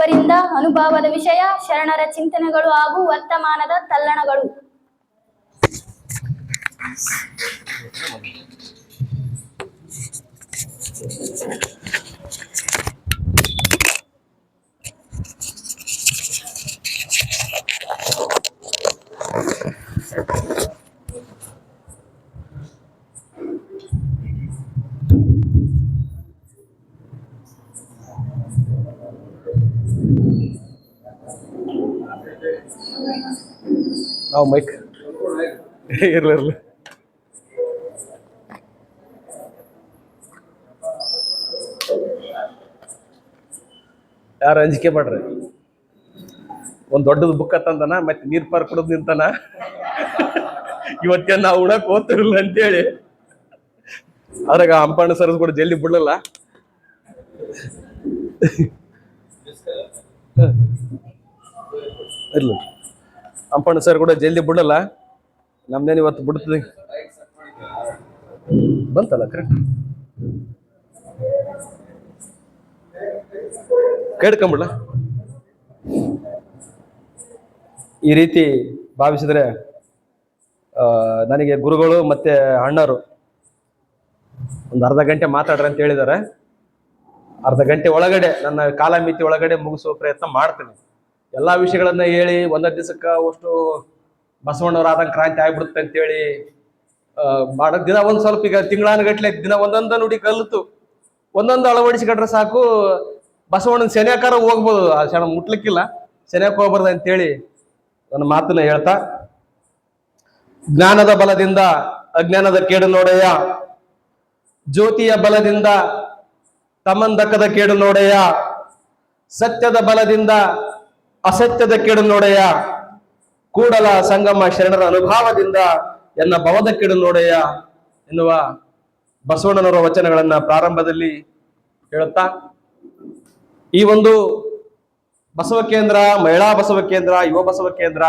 ಇವರಿಂದ ಅನುಭವದ ವಿಷಯ, ಶರಣರ ಚಿಂತನೆಗಳು ಹಾಗೂ ವರ್ತಮಾನದ ತಲ್ಲಣಗಳು. ನಾವು ಮೈಕ್ ಇರ್ಲಿ ಯಾರು ಅಂಜಿಕೆ ಮಾಡ್ರಿ. ಒಂದ್ ದೊಡ್ಡದು ಬುಕ್ ತಂದನ, ಮತ್ತೆ ನೀರ್ ಪಾರ್ ಕುಡಿದ್ ನಿಂತಾನ. ಇವತ್ತೇನ್ ನಾವು ಉಣಕ್ ಹೋಗ್ತಿರಲಿಲ್ಲ ಅಂತೇಳಿ ಅದ್ರಾಗ ಅಂಪಣ್ಣ ಸರ್ಸ್ ಕೂಡ ಜಲ್ದಿ ಬಿಡ್ಲಲ್ಲ. ಇರ್ಲಿ, ಅಂಪಣ್ಣ ಸರ್ ಕೂಡ ಜಲ್ದಿ ಬಿಡಲ್ಲ. ನಮ್ದೇನು ಇವತ್ತು ಬಿಡ್ತದೆ ಬಂತಲ್ಲ ಕರೆಕ್ಟ್ ಕೇಳ್ಕೊಂಬಿಡ್ಲ. ಈ ರೀತಿ ಭಾವಿಸಿದ್ರೆ ನನಗೆ ಗುರುಗಳು ಮತ್ತೆ ಅಣ್ಣರು ಒಂದು ಅರ್ಧ ಗಂಟೆ ಮಾತಾಡ್ರಿ ಅಂತ ಹೇಳಿದ್ದಾರೆ. ಅರ್ಧ ಗಂಟೆ ಒಳಗಡೆ ನನ್ನ ಕಾಲಮಿತಿ ಒಳಗಡೆ ಮುಗಿಸುವ ಪ್ರಯತ್ನ ಮಾಡ್ತೀನಿ. ಎಲ್ಲಾ ವಿಷಯಗಳನ್ನ ಹೇಳಿ ಒಂದೊಂದು ದಿವಸಕ್ಕೆ ಅಷ್ಟು ಬಸವಣ್ಣವ್ರ ಆದಂಗೆ ಕ್ರಾಂತಿ ಆಗ್ಬಿಡುತ್ತೆ ಅಂತೇಳಿ ಮಾಡೋ ದಿನ ಒಂದ್ ಸ್ವಲ್ಪ, ಈಗ ತಿಂಗಳಾನುಗಟ್ಲೆ ದಿನ ಒಂದೊಂದು ನುಡಿ ಕಲಿತು ಒಂದೊಂದು ಅಳವಡಿಸಿಕೊಂಡ್ರೆ ಸಾಕು. ಬಸವಣ್ಣನ ಸೆನೆಕಾರ ಹೋಗ್ಬೋದು, ಆ ಕ್ಷಣ ಮುಟ್ಲಿಕ್ಕಿಲ್ಲ, ಸೆನೆಯಕ್ಕೆ ಹೋಗ್ಬಾರ್ದು ಅಂತೇಳಿ ನನ್ನ ಮಾತನ್ನ ಹೇಳ್ತಾ, ಜ್ಞಾನದ ಬಲದಿಂದ ಅಜ್ಞಾನದ ಕೇಡು ನೋಡೆಯ, ಜ್ಯೋತಿಯ ಬಲದಿಂದ ತಮಂದಕದ ಕೇಡು ನೋಡೆಯ, ಸತ್ಯದ ಬಲದಿಂದ ಅಸತ್ಯದ ಕೇಡು ನೋಡೆಯ, ಕೂಡಲ ಸಂಗಮ ಶರಣರ ಅನುಭವದಿಂದ ಎನ್ನ ಭವದ ಕೇಡು ನೋಡೆಯ ಎನ್ನುವ ಬಸವಣ್ಣನವರ ವಚನಗಳನ್ನ ಪ್ರಾರಂಭದಲ್ಲಿ ಹೇಳುತ್ತಾ, ಈ ಒಂದು ಬಸವ ಕೇಂದ್ರ, ಮಹಿಳಾ ಬಸವ ಕೇಂದ್ರ, ಯುವ ಬಸವ ಕೇಂದ್ರ,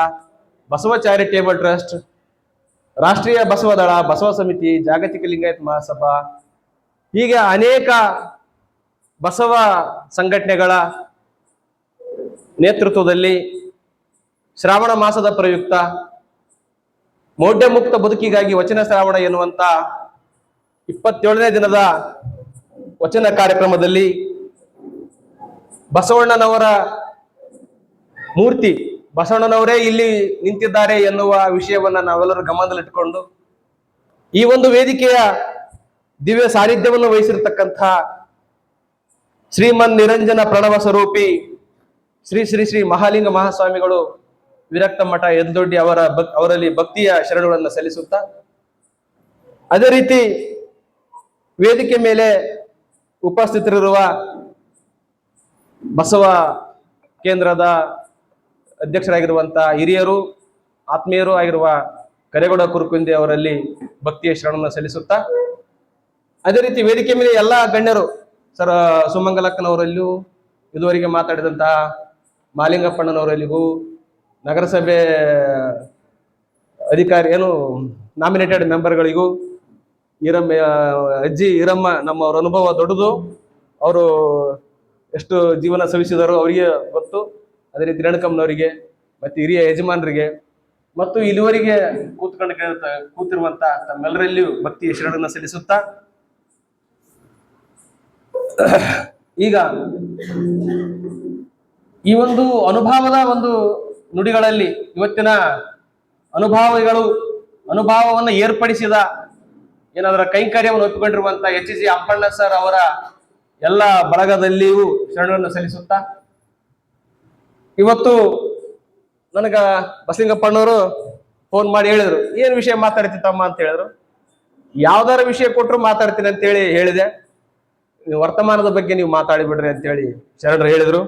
ಬಸವ ಚಾರಿಟೇಬಲ್ ಟ್ರಸ್ಟ್, ರಾಷ್ಟ್ರೀಯ ಬಸವ ದಳ, ಬಸವ ಸಮಿತಿ, ಜಾಗತಿಕ ಲಿಂಗಾಯತ್ ಮಹಾಸಭಾ, ಹೀಗೆ ಅನೇಕ ಬಸವ ಸಂಘಟನೆಗಳ ನೇತೃತ್ವದಲ್ಲಿ ಶ್ರಾವಣ ಮಾಸದ ಪ್ರಯುಕ್ತ ಮೌಢ್ಯ ಮುಕ್ತ ಬದುಕಿಗಾಗಿ ವಚನ ಶ್ರಾವಣ ಎನ್ನುವಂತ 27ನೇ ದಿನದ ವಚನ ಕಾರ್ಯಕ್ರಮದಲ್ಲಿ ಬಸವಣ್ಣನವರ ಮೂರ್ತಿ, ಬಸವಣ್ಣನವರೇ ಇಲ್ಲಿ ನಿಂತಿದ್ದಾರೆ ಎನ್ನುವ ವಿಷಯವನ್ನ ನಾವೆಲ್ಲರೂ ಗಮನದಲ್ಲಿಟ್ಟುಕೊಂಡು ಈ ಒಂದು ವೇದಿಕೆಯ ದಿವ್ಯ ಸಾನ್ನಿಧ್ಯವನ್ನು ವಹಿಸಿರ್ತಕ್ಕಂಥ ಶ್ರೀಮನ್ ನಿರಂಜನ ಪ್ರಣವ ಸ್ವರೂಪಿ ಶ್ರೀ ಶ್ರೀ ಶ್ರೀ ಮಹಾಲಿಂಗ ಮಹಾಸ್ವಾಮಿಗಳು ವಿರಕ್ತ ಮಠ ಯಲ್ದೊಡ್ಡಿ ಅವರಲ್ಲಿ ಭಕ್ತಿಯ ಶರಣುಗಳನ್ನು ಸಲ್ಲಿಸುತ್ತಾ, ಅದೇ ರೀತಿ ವೇದಿಕೆ ಮೇಲೆ ಉಪಸ್ಥಿತರಿರುವ ಬಸವ ಕೇಂದ್ರದ ಅಧ್ಯಕ್ಷರಾಗಿರುವಂತಹ ಹಿರಿಯರು, ಆತ್ಮೀಯರು ಆಗಿರುವ ಕರೇಗೌಡ ಕುರುಕುಂದಿ ಅವರಲ್ಲಿ ಭಕ್ತಿಯ ಶರಣವನ್ನು ಸಲ್ಲಿಸುತ್ತಾ, ಅದೇ ರೀತಿ ವೇದಿಕೆ ಮೇಲೆ ಎಲ್ಲ ಗಣ್ಯರು, ಸರ್ ಸುಮಂಗಲಕ್ಕನವರಲ್ಲಿಯೂ, ಇದುವರೆಗೆ ಮಾತಾಡಿದಂತಹ ಮಾಲಿಂಗಪ್ಪಣ್ಣನವರಲ್ಲಿಗೂ, ನಗರಸಭೆ ಅಧಿಕಾರಿ ನಾಮಿನೇಟೆಡ್ ಮೆಂಬರ್ಗಳಿಗೂ, ಅಜ್ಜಿ ಈರಮ್ಮ, ನಮ್ಮವ್ರ ಅನುಭವ ದೊಡ್ಡದು, ಅವರು ಎಷ್ಟು ಜೀವನ ಸವಿಸಿದರು ಅವರಿಗೆ ಗೊತ್ತು. ಅದೇ ರೀತಿ ರೇಣುಕಮ್ಮನವರಿಗೆ ಮತ್ತೆ ಹಿರಿಯ ಯಜಮಾನರಿಗೆ ಮತ್ತು ಇಲ್ಲಿವರೆಗೆ ಕೂತಿರುವಂತ ತಮ್ಮೆಲ್ಲರಲ್ಲಿಯೂ ಭಕ್ತಿ ಶರಣನ್ನ ಸಲ್ಲಿಸುತ್ತಾ, ಈಗ ಈ ಒಂದು ಅನುಭವದ ಒಂದು ನುಡಿಗಳಲ್ಲಿ ಇವತ್ತಿನ ಅನುಭವವನ್ನು ಏರ್ಪಡಿಸಿದ ಏನಾದರ ಕೈಂಕರ್ಯವನ್ನು ಒಪ್ಪಿಕೊಂಡಿರುವಂತ HG ಅಂಪಣ್ಣ ಸರ್ ಅವರ ಎಲ್ಲ ಬಳಗದಲ್ಲಿಯೂ ಶರಣವನ್ನು ಸಲ್ಲಿಸುತ್ತಾ, ಇವತ್ತು ನನಗ ಬಸಲಿಂಗಪ್ಪಣ್ಣವರು ಫೋನ್ ಮಾಡಿ ಹೇಳಿದ್ರು, ಏನ್ ವಿಷಯ ಮಾತಾಡ್ತಿತ್ತಮ್ಮ ಅಂತ ಹೇಳಿದ್ರು. ಯಾವ್ದಾರ ವಿಷಯ ಕೊಟ್ಟರು ಮಾತಾಡ್ತೀನಿ ಅಂತೇಳಿ ಹೇಳಿದೆ. ನೀವು ವರ್ತಮಾನದ ಬಗ್ಗೆ ನೀವು ಮಾತಾಡಿ ಬಿಡ್ರಿ ಅಂತೇಳಿ ಶರಣರು ಹೇಳಿದ್ರು.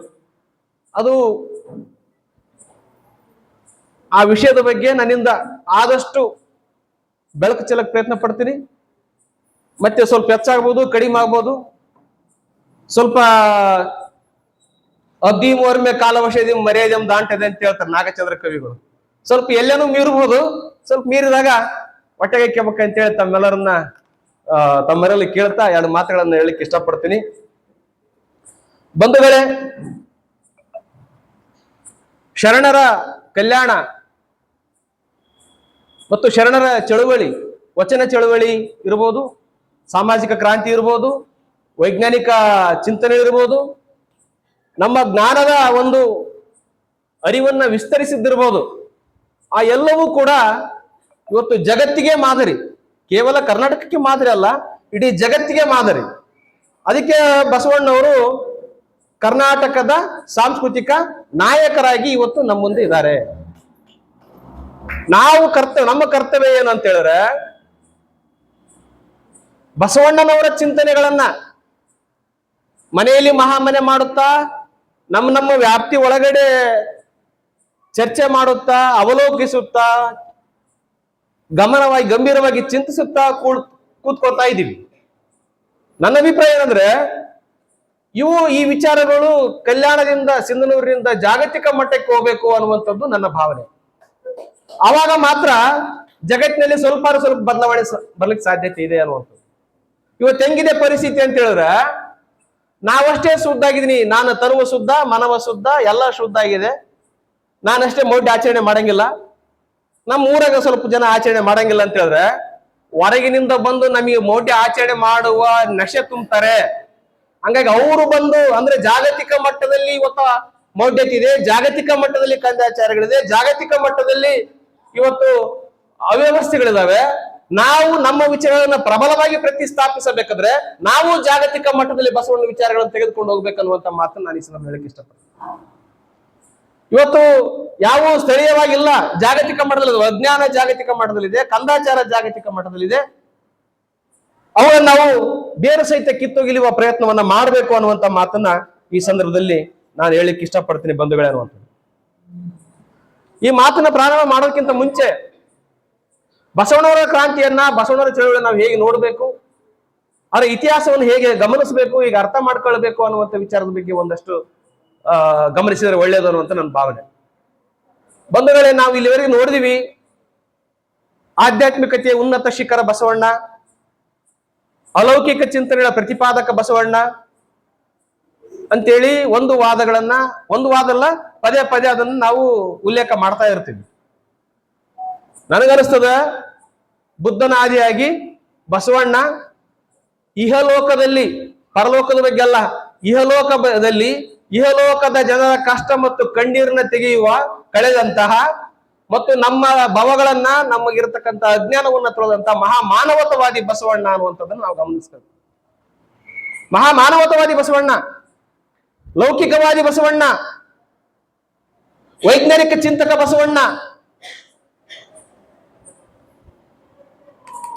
ಅದು ಆ ವಿಷಯದ ಬಗ್ಗೆ ನನ್ನಿಂದ ಆದಷ್ಟು ಬೆಳಕು ಚೆಲ್ಲಕ್ಕೆ ಪ್ರಯತ್ನ ಪಡ್ತೀನಿ. ಮತ್ತೆ ಸ್ವಲ್ಪ ಹೆಚ್ಚಾಗ್ಬೋದು, ಕಡಿಮೆ ಆಗ್ಬೋದು, ಸ್ವಲ್ಪ ಅದ್ದೀಮೋರ್ಮೆ ಕಾಲವಶದಿ ಮರ್ಯಾದೆಂ ದಾಂಟದೆ ಅಂತ ಹೇಳ್ತಾರೆ ನಾಗಚಂದ್ರ ಕವಿಗಳು. ಸ್ವಲ್ಪ ಎಲ್ಲೇನೂ ಮೀರ್ಬೋದು, ಸ್ವಲ್ಪ ಮೀರಿದಾಗ ಹೊಟ್ಟೆಗೆ ಕೆಮ್ಮಕ್ಕ ಅಂತೇಳಿ ತಮ್ಮೆಲ್ಲರಲ್ಲಿ ಕೇಳ್ತಾ ಎರಡು ಮಾತುಗಳನ್ನ ಹೇಳಲಿಕ್ಕೆ ಇಷ್ಟಪಡ್ತೀನಿ. ಬಂಧುಗಳೇ, ಶರಣರ ಕಲ್ಯಾಣ ಮತ್ತು ಶರಣರ ಚಳುವಳಿ, ವಚನ ಚಳುವಳಿ ಇರ್ಬೋದು, ಸಾಮಾಜಿಕ ಕ್ರಾಂತಿ ಇರ್ಬೋದು, ವೈಜ್ಞಾನಿಕ ಚಿಂತನೆ ಇರ್ಬೋದು, ನಮ್ಮ ಜ್ಞಾನದ ಒಂದು ಅರಿವನ್ನ ವಿಸ್ತರಿಸಿದ್ದಿರ್ಬೋದು. ಆ ಎಲ್ಲವೂ ಕೂಡ ಇವತ್ತು ಜಗತ್ತಿಗೆ ಮಾದರಿ, ಕೇವಲ ಕರ್ನಾಟಕಕ್ಕೆ ಮಾದರಿ ಅಲ್ಲ, ಇಡೀ ಜಗತ್ತಿಗೆ ಮಾದರಿ. ಅದಕ್ಕೆ ಬಸವಣ್ಣವರು ಕರ್ನಾಟಕದ ಸಾಂಸ್ಕೃತಿಕ ನಾಯಕರಾಗಿ ಇವತ್ತು ನಮ್ಮ ಮುಂದೆ ಇದ್ದಾರೆ. ನಮ್ಮ ಕರ್ತವ್ಯ ಏನು ಅಂತ ಹೇಳಿದ್ರೆ, ಬಸವಣ್ಣನವರ ಚಿಂತನೆಗಳನ್ನ ಮನೆಯಲ್ಲಿ ಮಹಾಮನೆ ಮಾಡುತ್ತಾ, ನಮ್ಮ ವ್ಯಾಪ್ತಿ ಒಳಗಡೆ ಚರ್ಚೆ ಮಾಡುತ್ತಾ, ಅವಲೋಕಿಸುತ್ತಾ, ಗಂಭೀರವಾಗಿ ಚಿಂತಿಸುತ್ತಾ ಕೂತ್ಕೊಳ್ತಾ ಇದ್ದೀವಿ. ನನ್ನ ಅಭಿಪ್ರಾಯ ಏನಂದ್ರೆ, ಈ ವಿಚಾರಗಳು ಕಲ್ಯಾಣದಿಂದ, ಸಿಂಧನೂರಿನಿಂದ ಜಾಗತಿಕ ಮಟ್ಟಕ್ಕೆ ಹೋಗ್ಬೇಕು ಅನ್ನುವಂಥದ್ದು ನನ್ನ ಭಾವನೆ. ಆವಾಗ ಮಾತ್ರ ಜಗತ್ತಿನಲ್ಲಿ ಸ್ವಲ್ಪ ಬದಲಾವಣೆ ಬರ್ಲಿಕ್ಕೆ ಸಾಧ್ಯತೆ ಇದೆ ಅನ್ನುವಂಥದ್ದು. ಇವತ್ತು ಹೆಂಗಿದೆ ಪರಿಸ್ಥಿತಿ ಅಂತ ಹೇಳಿದ್ರೆ, ನಾವಷ್ಟೇ ಶುದ್ಧ ಆಗಿದ್ದೀನಿ, ನಾನು ತರುವ ಶುದ್ಧ, ಮನವ ಶುದ್ಧ, ಎಲ್ಲ ಶುದ್ಧ ಆಗಿದೆ, ನಾನಷ್ಟೇ ಮೌಢ್ಯ ಆಚರಣೆ ಮಾಡಂಗಿಲ್ಲ, ನಮ್ಮ ಊರಾಗ ಸ್ವಲ್ಪ ಜನ ಆಚರಣೆ ಮಾಡಂಗಿಲ್ಲ ಅಂತ ಹೇಳಿದ್ರೆ, ಹೊರಗಿನಿಂದ ಬಂದು ನಮಗೆ ಮೌಢ್ಯ ಆಚರಣೆ ಮಾಡುವ ನಶೆ ತುಂಬ್ತಾರೆ. ಹಂಗಾಗಿ ಅವರು ಬಂದು, ಅಂದ್ರೆ ಜಾಗತಿಕ ಮಟ್ಟದಲ್ಲಿ ಇವತ್ತು ಮೌಢ್ಯತೆ ಇದೆ, ಜಾಗತಿಕ ಮಟ್ಟದಲ್ಲಿ ಕಂದಾಚಾರಗಳಿದೆ, ಜಾಗತಿಕ ಮಟ್ಟದಲ್ಲಿ ಇವತ್ತು ಅವ್ಯವಸ್ಥೆಗಳಿದಾವೆ. ನಾವು ನಮ್ಮ ವಿಚಾರಗಳನ್ನ ಪ್ರಬಲವಾಗಿ ಪ್ರತಿಸ್ಥಾಪಿಸಬೇಕಾದ್ರೆ ನಾವು ಜಾಗತಿಕ ಮಟ್ಟದಲ್ಲಿ ಬಸವಣ್ಣ ವಿಚಾರಗಳನ್ನು ತೆಗೆದುಕೊಂಡು ಹೋಗ್ಬೇಕನ್ನುವಂತ ಮಾತನ್ನು ನಾನು ಈ ಸಂದರ್ಭ ಹೇಳಕ್ಕೆ ಇಷ್ಟಪಡ್ತೀನಿ. ಇವತ್ತು ಯಾವ ಸ್ಥಳೀಯವಾಗಿಲ್ಲ, ಜಾಗತಿಕ ಮಟ್ಟದಲ್ಲಿ ಅಜ್ಞಾನ ಜಾಗತಿಕ ಮಟ್ಟದಲ್ಲಿದೆ, ಕಂದಾಚಾರ ಜಾಗತಿಕ ಮಟ್ಟದಲ್ಲಿದೆ. ಅವುಗಳನ್ನು ನಾವು ಬೇರೆ ಸಹಿತ ಕಿತ್ತೊಗಿಲಿಯುವ ಪ್ರಯತ್ನವನ್ನ ಮಾಡಬೇಕು ಅನ್ನುವಂತ ಮಾತನ್ನ ಈ ಸಂದರ್ಭದಲ್ಲಿ ನಾನು ಹೇಳಿಕ್ಕೆ ಇಷ್ಟಪಡ್ತೀನಿ ಬಂಧುಗಳೇ ಅನ್ನುವಂಥದ್ದು. ಈ ಮಾತನ್ನ ಪ್ರಾರಂಭ ಮಾಡೋದಕ್ಕಿಂತ ಮುಂಚೆ ಬಸವಣ್ಣವರ ಕ್ರಾಂತಿಯನ್ನ, ಬಸವಣ್ಣವರ ಚಳವಳಿಯನ್ನ ನಾವು ಹೇಗೆ ನೋಡಬೇಕು, ಅದರ ಇತಿಹಾಸವನ್ನು ಹೇಗೆ ಗಮನಿಸಬೇಕು, ಈಗ ಅರ್ಥ ಮಾಡ್ಕೊಳ್ಬೇಕು ಅನ್ನುವಂಥ ವಿಚಾರದ ಬಗ್ಗೆ ಒಂದಷ್ಟು ಗಮನಿಸಿದರೆ ಒಳ್ಳೆಯದು ಅನ್ನುವಂಥ ನನ್ನ ಭಾವನೆ. ಬಂಧುಗಳೇ, ನಾವು ಇಲ್ಲಿವರೆಗೆ ನೋಡಿದಿವಿ ಆಧ್ಯಾತ್ಮಿಕತೆಯ ಉನ್ನತ ಶಿಖರ ಬಸವಣ್ಣ, ಅಲೌಕಿಕ ಚಿಂತನೆಗಳ ಪ್ರತಿಪಾದಕ ಬಸವಣ್ಣ ಅಂತೇಳಿ ಒಂದು ವಾದಲ್ಲ, ಪದೇ ಪದೇ ಅದನ್ನು ನಾವು ಉಲ್ಲೇಖ ಮಾಡ್ತಾ ಇರ್ತೀವಿ. ನನಗನಿಸ್ತದ, ಬುದ್ಧನ ಆದಿಯಾಗಿ ಬಸವಣ್ಣ ಇಹಲೋಕದಲ್ಲಿ, ಪರಲೋಕದ ಬಗ್ಗೆ ಅಲ್ಲ, ಇಹಲೋಕದ ಜನರ ಕಷ್ಟ ಮತ್ತು ಕಣ್ಣೀರನ್ನ ಕಳೆದಂತಹ ಮತ್ತು ನಮ್ಮ ಭವಗಳನ್ನ, ನಮಗಿರತಕ್ಕಂಥ ಅಜ್ಞಾನವನ್ನ ತೊಳೆದಂತಹ ಮಹಾಮಾನವತವಾದಿ ಬಸವಣ್ಣ ಅನ್ನುವಂಥದ್ದನ್ನು ನಾವು ಗಮನಿಸ್ತೇವೆ. ಮಹಾಮಾನವತವಾದಿ ಬಸವಣ್ಣ, ಲೌಕಿಕವಾದಿ ಬಸವಣ್ಣ, ವೈಜ್ಞಾನಿಕ ಚಿಂತಕ ಬಸವಣ್ಣ,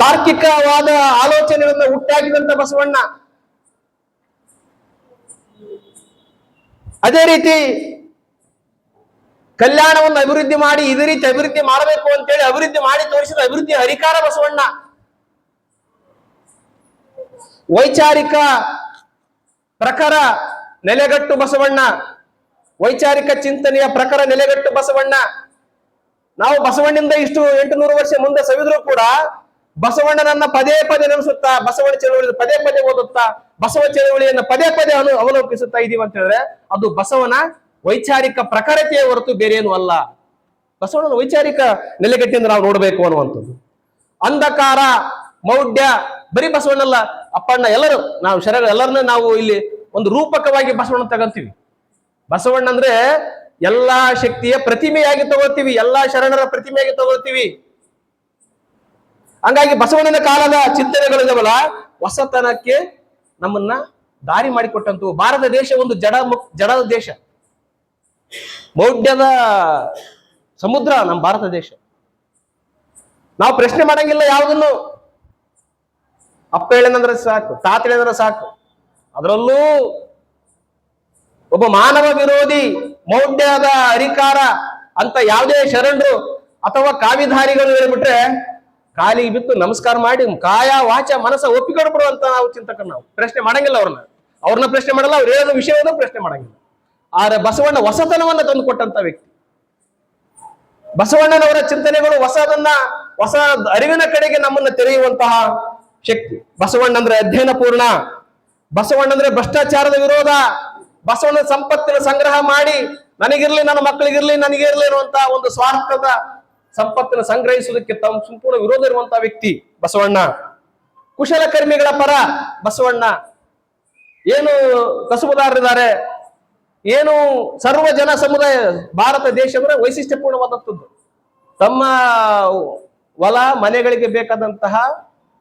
ತಾರ್ಕಿಕವಾದ ಆಲೋಚನೆಗಳನ್ನು ಹುಟ್ಟಾಕಿದಂತ ಬಸವಣ್ಣ, ಅದೇ ರೀತಿ ಕಲ್ಯಾಣವನ್ನು ಅಭಿವೃದ್ಧಿ ಮಾಡಿ ಇದೇ ರೀತಿ ಅಭಿವೃದ್ಧಿ ಮಾಡಬೇಕು ಅಂತೇಳಿ ಅಭಿವೃದ್ಧಿ ಮಾಡಿ ತೋರಿಸಿದ ಅಭಿವೃದ್ಧಿ ಹರಿಕಾರ ಬಸವಣ್ಣ, ವೈಚಾರಿಕ ಪ್ರಖರ ನೆಲೆಗಟ್ಟು ಬಸವಣ್ಣ, ವೈಚಾರಿಕ ಚಿಂತನೆಯ ಪ್ರಖರ ನೆಲೆಗಟ್ಟು ಬಸವಣ್ಣ. ನಾವು ಬಸವಣ್ಣಿಂದ ಇಷ್ಟು 800 ವರ್ಷ ಮುಂದೆ ಸವಿದ್ರು ಕೂಡ ಬಸವಣ್ಣನನ್ನ ಪದೇ ಪದೇ ನೆನೆಸುತ್ತಾ, ಬಸವಣ್ಣ ಚಳವಳಿ ಪದೇ ಪದೇ ಓದುತ್ತಾ, ಬಸವ ಚಳವಳಿಯನ್ನು ಪದೇ ಪದೇ ಅವಲೋಕಿಸುತ್ತಾ ಇದೀವಿ ಅಂತ ಹೇಳಿದ್ರೆ ಅದು ಬಸವನ ವೈಚಾರಿಕ ಪ್ರಖರತೆಯ ಹೊರತು ಬೇರೆ ಏನು ಅಲ್ಲ. ಬಸವಣ್ಣನ ವೈಚಾರಿಕ ನೆಲೆಗಟ್ಟಿಂದ ನಾವು ನೋಡಬೇಕು ಅನ್ನುವಂಥದ್ದು. ಅಂಧಕಾರ, ಮೌಢ್ಯ, ಬರೀ ಬಸವಣ್ಣಲ್ಲ, ಅಪ್ಪಣ್ಣ, ಎಲ್ಲರೂ ನಾವು ಎಲ್ಲರನ್ನ ನಾವು ಇಲ್ಲಿ ಒಂದು ರೂಪಕವಾಗಿ ಬಸವಣ್ಣ ತಗೊಂತೀವಿ. ಬಸವಣ್ಣ ಅಂದ್ರೆ ಎಲ್ಲಾ ಶಕ್ತಿಯ ಪ್ರತಿಮೆಯಾಗಿ ತಗೊಳ್ತೀವಿ, ಎಲ್ಲಾ ಶರಣರ ಪ್ರತಿಮೆಯಾಗಿ ತಗೊಳ್ತೀವಿ. ಹಂಗಾಗಿ ಬಸವಣ್ಣನ ಕಾಲದ ಚಿಂತನೆಗಳಿದಾವಲ್ಲ, ಹೊಸತನಕ್ಕೆ ನಮ್ಮನ್ನ ದಾರಿ ಮಾಡಿಕೊಟ್ಟಂತು. ಭಾರತ ದೇಶ ಒಂದು ಜಡದ ದೇಶ, ಮೌಢ್ಯದ ಸಮುದ್ರ ನಮ್ಮ ಭಾರತ ದೇಶ. ನಾವು ಪ್ರಶ್ನೆ ಮಾಡಂಗಿಲ್ಲ ಯಾವುದನ್ನು. ಅಪ್ಪ ಹೇಳೇನಂದ್ರೆ ಸಾಕು, ತಾತ ಹೇಳಂದ್ರೆ ಸಾಕು. ಅದರಲ್ಲೂ ಒಬ್ಬ ಮಾನವ ವಿರೋಧಿ, ಮೌಢ್ಯದ ಹರಿಕಾರ ಅಂತ ಯಾವುದೇ ಶರಣರು ಅಥವಾ ಕಾವಿಧಾರಿಗಳು ಹೇಳ್ಬಿಟ್ರೆ ಕಾಲಿಗೆ ಬಿತ್ತು ನಮಸ್ಕಾರ ಮಾಡಿ ಕಾಯ ವಾಚ ಮನಸ್ಸ ಒಪ್ಪಿಕೊಂಡು ಬರುವಂತ ನಾವು ಚಿಂತಕರು. ನಾವು ಪ್ರಶ್ನೆ ಮಾಡಂಗಿಲ್ಲ ಅವ್ರನ್ನ ಪ್ರಶ್ನೆ ಮಾಡಲ್ಲ, ಅವ್ರು ಹೇಳೋ ವಿಷಯವನ್ನು ಪ್ರಶ್ನೆ ಮಾಡಂಗಿಲ್ಲ. ಆದ್ರೆ ಬಸವಣ್ಣ ಹೊಸತನವನ್ನ ತಂದು ಕೊಟ್ಟಂತ ವ್ಯಕ್ತಿ. ಬಸವಣ್ಣನವರ ಚಿಂತನೆಗಳು ಹೊಸ ಅರಿವಿನ ಕಡೆಗೆ ನಮ್ಮನ್ನ ತೆರೆಯುವಂತಹ ಶಕ್ತಿ. ಬಸವಣ್ಣ ಅಂದ್ರೆ ಅಧ್ಯಯನ ಪೂರ್ಣ, ಬಸವಣ್ಣ ಅಂದ್ರೆ ಭ್ರಷ್ಟಾಚಾರದ ವಿರೋಧ, ಬಸವಣ್ಣ ಸಂಪತ್ತಿನ ಸಂಗ್ರಹ ಮಾಡಿ ನನಗಿರ್ಲಿ, ನನ್ನ ಮಕ್ಕಳಿಗಿರ್ಲಿ, ನನಗಿರ್ಲಿ ಅನ್ನುವಂತ ಒಂದು ಸ್ವಾರ್ಥದ ಸಂಪತ್ತನ್ನು ಸಂಗ್ರಹಿಸುವುದಕ್ಕೆ ತಮ್ಮ ಸಂಪೂರ್ಣ ವಿರೋಧ ಇರುವಂತಹ ವ್ಯಕ್ತಿ ಬಸವಣ್ಣ. ಕುಶಲಕರ್ಮಿಗಳ ಪರ ಬಸವಣ್ಣ. ಏನು ಕಸುಬುದಾರರಿದ್ದಾರೆ, ಏನು ಸರ್ವ ಜನ ಸಮುದಾಯ, ಭಾರತ ದೇಶವರ ವೈಶಿಷ್ಟ್ಯಪೂರ್ಣವಾದಂಥದ್ದು. ತಮ್ಮ ಹೊಲ ಮನೆಗಳಿಗೆ ಬೇಕಾದಂತಹ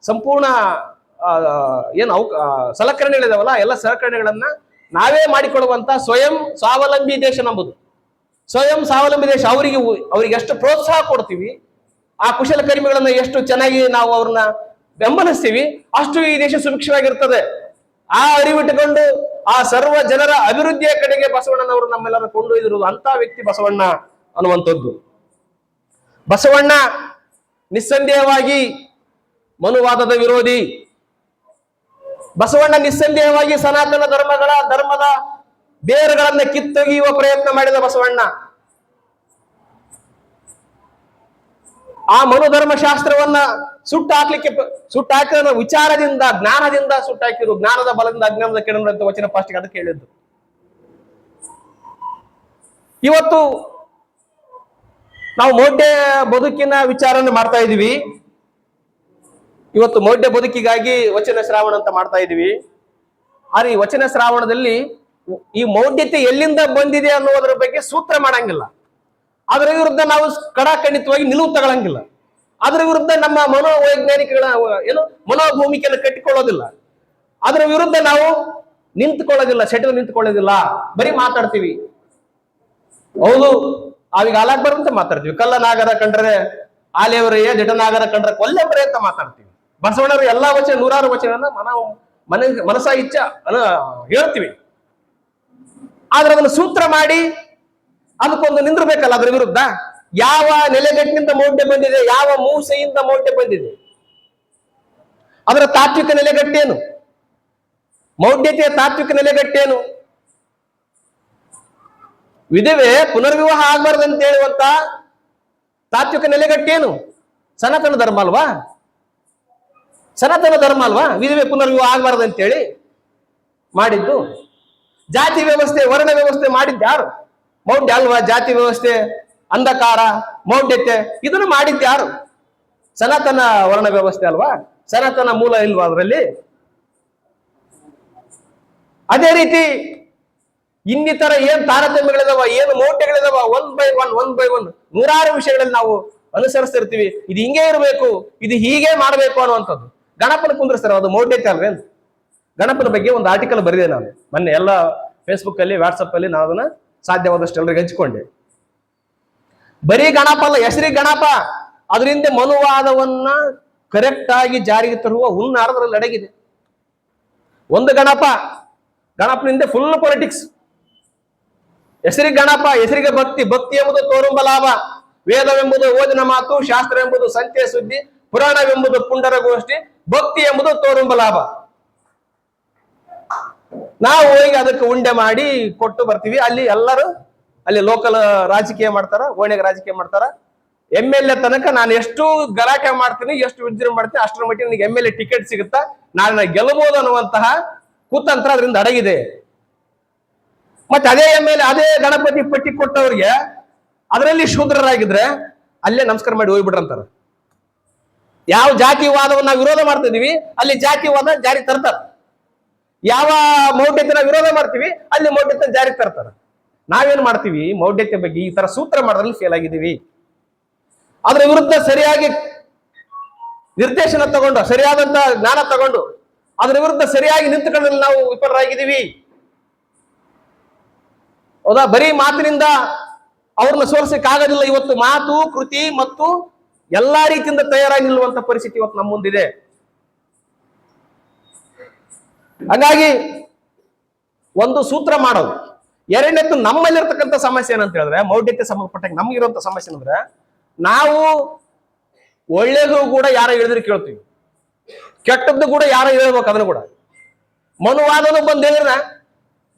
ಸಂಪೂರ್ಣ ಏನು ಸಲಕರಣೆಗಳಿದಾವಲ್ಲ, ಎಲ್ಲ ಸಲಕರಣೆಗಳನ್ನ ನಾವೇ ಮಾಡಿಕೊಡುವಂತ ಸ್ವಯಂ ಸ್ವಾವಲಂಬಿ ದೇಶ ನಂಬುದು. ಸ್ವಯಂ ಸ್ವಾವಲಂಬಿ ದೇಶ. ಅವರಿಗೆ ಎಷ್ಟು ಪ್ರೋತ್ಸಾಹ ಕೊಡ್ತೀವಿ, ಆ ಕುಶಲಕರ್ಮಿಗಳನ್ನ ಎಷ್ಟು ಚೆನ್ನಾಗಿ ನಾವು ಅವ್ರನ್ನ ಬೆಂಬಲಿಸ್ತೀವಿ, ಅಷ್ಟು ಈ ದೇಶ ಸುಭಿಕ್ಷವಾಗಿರ್ತದೆ. ಆ ಅರಿವಿಟ್ಟುಕೊಂಡು ಆ ಸರ್ವ ಜನರ ಅಭಿವೃದ್ಧಿಯ ಕಡೆಗೆ ಬಸವಣ್ಣನವರು ನಮ್ಮೆಲ್ಲರ ಕೊಂಡೊಯ್ದಿರುವುದು ಅಂತ ವ್ಯಕ್ತಿ ಬಸವಣ್ಣ ಅನ್ನುವಂಥದ್ದು. ಬಸವಣ್ಣ ನಿಸ್ಸಂದೇಹವಾಗಿ ಮನುವಾದದ ವಿರೋಧಿ. ಬಸವಣ್ಣ ನಿಸ್ಸಂದೇಹವಾಗಿ ಸನಾತನ ಧರ್ಮದ ಬೇರುಗಳನ್ನ ಕಿತ್ತೊಗೆಯುವ ಪ್ರಯತ್ನ ಮಾಡಿದ ಬಸವಣ್ಣ. ಆ ಮನುಧರ್ಮಶಾಸ್ತ್ರವನ್ನ ಸುಟ್ಟಾಕಿದ ವಿಚಾರದಿಂದ, ಜ್ಞಾನದಿಂದ ಸುಟ್ಟಾಕಿರು. ಜ್ಞಾನದ ಬಲದಿಂದ ಅಜ್ಞಾನದ ಕೆಡಂಬ ವಚನ ಪಾಸ್ಟಿಗೆ ಅದಕ್ಕೆ ಹೇಳಿದ್ದು. ಇವತ್ತು ನಾವು ಮೌಢ್ಯ ಬದುಕಿನ ವಿಚಾರನ ಮಾಡ್ತಾ ಇದೀವಿ. ಇವತ್ತು ಮೌಢ್ಯ ಬದುಕಿಗಾಗಿ ವಚನ ಶ್ರಾವಣ ಅಂತ ಮಾಡ್ತಾ ಇದೀವಿ. ಆದ್ರೆ ಈ ವಚನ ಶ್ರಾವಣದಲ್ಲಿ ಈ ಮೌಢ್ಯತೆ ಎಲ್ಲಿಂದ ಬಂದಿದೆ ಅನ್ನೋದ್ರ ಬಗ್ಗೆ ಸೂತ್ರ ಮಾಡಂಗಿಲ್ಲ. ಅದರ ವಿರುದ್ಧ ನಾವು ಕಡಾಖಂಡಿತವಾಗಿ ನಿಲುವು ತಗೊಳಂಗಿಲ್ಲ. ಅದರ ವಿರುದ್ಧ ನಮ್ಮ ಮನೋವೈಜ್ಞಾನಿಕಗಳ ಮನೋಭೂಮಿಕೆಯನ್ನು ಕಟ್ಟಿಕೊಳ್ಳೋದಿಲ್ಲ. ಅದರ ವಿರುದ್ಧ ನಾವು ನಿಂತುಕೊಳ್ಳೋದಿಲ್ಲ, ಸೆಟಲ್ ನಿಂತುಕೊಳ್ಳೋದಿಲ್ಲ. ಬರೀ ಮಾತಾಡ್ತೀವಿ. ಹೌದು, ಅವಿಗೆ ಆಲಾಗ್ಬಾರ್ದು ಅಂತ ಮಾತಾಡ್ತೀವಿ. ಕಲ್ಲನಾಗರ ಕಂಡ್ರೆ ಆಲೆಯವರೆಯ ಜಟನಾಗರ ಕಂಡ್ರೆ ಕೊಲ್ಲೆವರೇ ಅಂತ ಮಾತಾಡ್ತೀವಿ. ಬಸವಣ್ಣರು ಎಲ್ಲಾ ವಚನ, ನೂರಾರು ವಚನ ಮನಸ ಇಚ್ಛ ಹೇಳ್ತೀವಿ. ಆದ್ರೆ ಅದನ್ನು ಸೂತ್ರ ಮಾಡಿ ಅದಕ್ಕೊಂದು ನಿಂದಿರ್ಬೇಕಲ್ಲ. ಅದರ ವಿರುದ್ಧ ಯಾವ ನೆಲೆಗಟ್ಟಿನಿಂದ ಮೌಢ್ಯ ಬಂದಿದೆ, ಯಾವ ಮೂಸೆಯಿಂದ ಮೌಢ್ಯ ಬಂದಿದೆ, ಅದರ ತಾತ್ವಿಕ ನೆಲೆಗಟ್ಟೇನು, ಮೌಢ್ಯತೆಯ ತಾತ್ವಿಕ ನೆಲೆಗಟ್ಟೇನು, ವಿಧವೆ ಪುನರ್ವಿವಾಹ ಆಗ್ಬಾರ್ದು ಅಂತ ಹೇಳುವಂತ ತಾತ್ವಿಕ ನೆಲೆಗಟ್ಟೇನು? ಸನಾತನ ಧರ್ಮ ಅಲ್ವಾ? ಸನಾತನ ಧರ್ಮ ಅಲ್ವಾ ವಿಧವೆ ಪುನರ್ವಿವಾಹ ಆಗ್ಬಾರ್ದು ಅಂತೇಳಿ ಮಾಡಿದ್ದು? ಜಾತಿ ವ್ಯವಸ್ಥೆ, ವರ್ಣ ವ್ಯವಸ್ಥೆ ಮಾಡಿದ್ಯಾರು? ಮೌಢ್ಯ ಅಲ್ವಾ? ಜಾತಿ ವ್ಯವಸ್ಥೆ, ಅಂಧಕಾರ, ಮೌಢ್ಯತೆ ಇದನ್ನು ಮಾಡಿದ್ಯಾರು? ಸನಾತನ ವರ್ಣ ವ್ಯವಸ್ಥೆ ಅಲ್ವಾ? ಸನಾತನ ಮೂಲ ಇಲ್ವಾ ಅದರಲ್ಲಿ? ಅದೇ ರೀತಿ ಇನ್ನಿತರ ಏನ್ ತಾರತಮ್ಯಗಳಿದಾವ, ಏನು ಮೌಢ್ಯಗಳಿದಾವ, ಒನ್ ಬೈ ಒನ್ ನೂರಾರು ವಿಷಯಗಳಲ್ಲಿ ನಾವು ಅನುಸರಿಸ್ತಿರ್ತೀವಿ. ಇದು ಹಿಂಗೆ ಇರಬೇಕು, ಇದು ಹೀಗೆ ಮಾಡಬೇಕು ಅನ್ನುವಂಥದ್ದು. ಗಣಪನ ಕುಂದ್ರಿಸ್ತಾರೆ, ಅದು ಮೌಢ್ಯತೆ ಅಲ್ವೇನು? ಗಣಪನ ಬಗ್ಗೆ ಒಂದು ಆರ್ಟಿಕಲ್ ಬರೆದೆ ನಾನು ಮೊನ್ನೆ. ಎಲ್ಲ ಫೇಸ್ಬುಕ್ ಅಲ್ಲಿ, ವಾಟ್ಸಪ್ ಅಲ್ಲಿ ನಾನು ಅದನ್ನ ಸಾಧ್ಯವಾದಷ್ಟು ಎಲ್ಲರಿಗೆ ಹಂಚಿಕೊಂಡೆ. ಬರೀ ಗಣಪ ಅಲ್ಲ, ಹೆಸರಿಗೆ ಗಣಪ. ಅದರಿಂದ ಮನುವಾದವನ್ನ ಕರೆಕ್ಟ್ ಆಗಿ ಜಾರಿಗೆ ತರುವ ಹುನ್ನಾರದಲ್ಲಿ ಅಡಗಿದೆ. ಒಂದು ಗಣಪನಿಂದ ಫುಲ್ ಪೊಲಿಟಿಕ್ಸ್. ಹೆಸರಿಗೆ ಗಣಪ, ಹೆಸರಿಗೆ ಭಕ್ತಿ ಎಂಬುದು ತೋರುಂಬ ಲಾಭ, ವೇದವೆಂಬುದು ಓದಿನ ಮಾತು, ಶಾಸ್ತ್ರ ಎಂಬುದು ಸಂತೆ ಸುದ್ದಿ, ಪುರಾಣವೆಂಬುದು ಪುಂಡರ ಗೋಷ್ಠಿ, ಭಕ್ತಿ ಎಂಬುದು ತೋರುಂಬ ಲಾಭ. ನಾವು ಹೋಗಿ ಅದಕ್ಕೆ ಉಂಡೆ ಮಾಡಿ ಕೊಟ್ಟು ಬರ್ತೀವಿ. ಅಲ್ಲಿ ಲೋಕಲ್ ರಾಜಕೀಯ ಮಾಡ್ತಾರ, ಓಣೆಗೆ ರಾಜಕೀಯ ಮಾಡ್ತಾರ. MLA ತನಕ ನಾನು ಎಷ್ಟು ಗಲಾಟೆ ಮಾಡ್ತೀನಿ, ಎಷ್ಟು ವಿಜೃಂಭಣೆ ಮಾಡ್ತೀನಿ, ಅಷ್ಟರ ಮಟ್ಟಿಗೆ ನನಗೆ MLA ಟಿಕೆಟ್ ಸಿಗುತ್ತಾ, ನಾನು ಗೆಲ್ಲಬಹುದು ಅನ್ನುವಂತಹ ಕುತಂತ್ರ ಅದರಿಂದ ಅಡಗಿದೆ. ಮತ್ತೆ ಅದೇ MLA, ಅದೇ ಗಣಪತಿ ಪಟ್ಟಿ ಕೊಟ್ಟವ್ರಿಗೆ ಅದರಲ್ಲಿ ಶೂದ್ರರಾಗಿದ್ರೆ ಅಲ್ಲೇ ನಮಸ್ಕಾರ ಮಾಡಿ ಹೋಗ್ಬಿಡ್ರಂತಾರ. ಯಾವ ಜಾತಿವಾದವನ್ನು ನಾವು ವಿರೋಧ ಮಾಡ್ತಿದೀವಿ ಅಲ್ಲಿ ಜಾತಿವಾದ ಜಾರಿ ತರ್ತಾರ. ಯಾವ ಮೌಢ್ಯತೆ ವಿರೋಧ ಮಾಡ್ತೀವಿ ಅಲ್ಲಿ ಮೌಢ್ಯತೆ ಜಾರಿ ತರ್ತಾರ. ನಾವೇನ್ ಮಾಡ್ತೀವಿ? ಮೌಢ್ಯತೆ ಬಗ್ಗೆ ಈ ತರ ಸೂತ್ರ ಮಾಡೋದ್ರಲ್ಲಿ ಫೇಲ್ ಆಗಿದ್ದೀವಿ. ಅದ್ರ ವಿರುದ್ಧ ಸರಿಯಾಗಿ ನಿರ್ದೇಶನ ತಗೊಂಡು, ಸರಿಯಾದಂತ ಜ್ಞಾನ ತಗೊಂಡು ಅದ್ರ ವಿರುದ್ಧ ಸರಿಯಾಗಿ ನಿಂತುಕೊಂಡ್ರಲ್ಲಿ ನಾವು ವಿಫಲರಾಗಿದ್ದೀವಿ. ಹೌದಾ? ಬರೀ ಮಾತಿನಿಂದ ಅವ್ರನ್ನ ಸೋಲಿಸಕ್ಕಾಗೋದಿಲ್ಲ. ಇವತ್ತು ಮಾತು, ಕೃತಿ ಮತ್ತು ಎಲ್ಲಾ ರೀತಿಯಿಂದ ತಯಾರಾಗಿ ನಿಲ್ಲುವಂತ ಪರಿಸ್ಥಿತಿ ಇವತ್ತು ನಮ್ಮ ಮುಂದಿದೆ. ಹಾಗಾಗಿ ಒಂದು ಸೂತ್ರ ಮಾಡೋದು. ಎರಡನೇದ್ದು, ನಮ್ಮಲ್ಲಿರ್ತಕ್ಕಂಥ ಸಮಸ್ಯೆ ಏನಂತ ಹೇಳಿದ್ರೆ, ಮೌಢ್ಯತೆ ಸಂಬಂಧಪಟ್ಟ ನಮ್ಗಿರುವಂತ ಸಮಸ್ಯೆ ಅಂದ್ರೆ, ನಾವು ಒಳ್ಳೇದು ಕೂಡ ಯಾರೋ ಹೇಳಿದ್ರೆ ಕೇಳ್ತೀವಿ, ಕೆಟ್ಟದ್ದು ಕೂಡ ಯಾರೋ ಹೇಳ್ಬೇಕು ಅದನ್ನು ಕೂಡ. ಮನುವಾದನು ಬಂದು ಹೇಳಿದ್ರೆ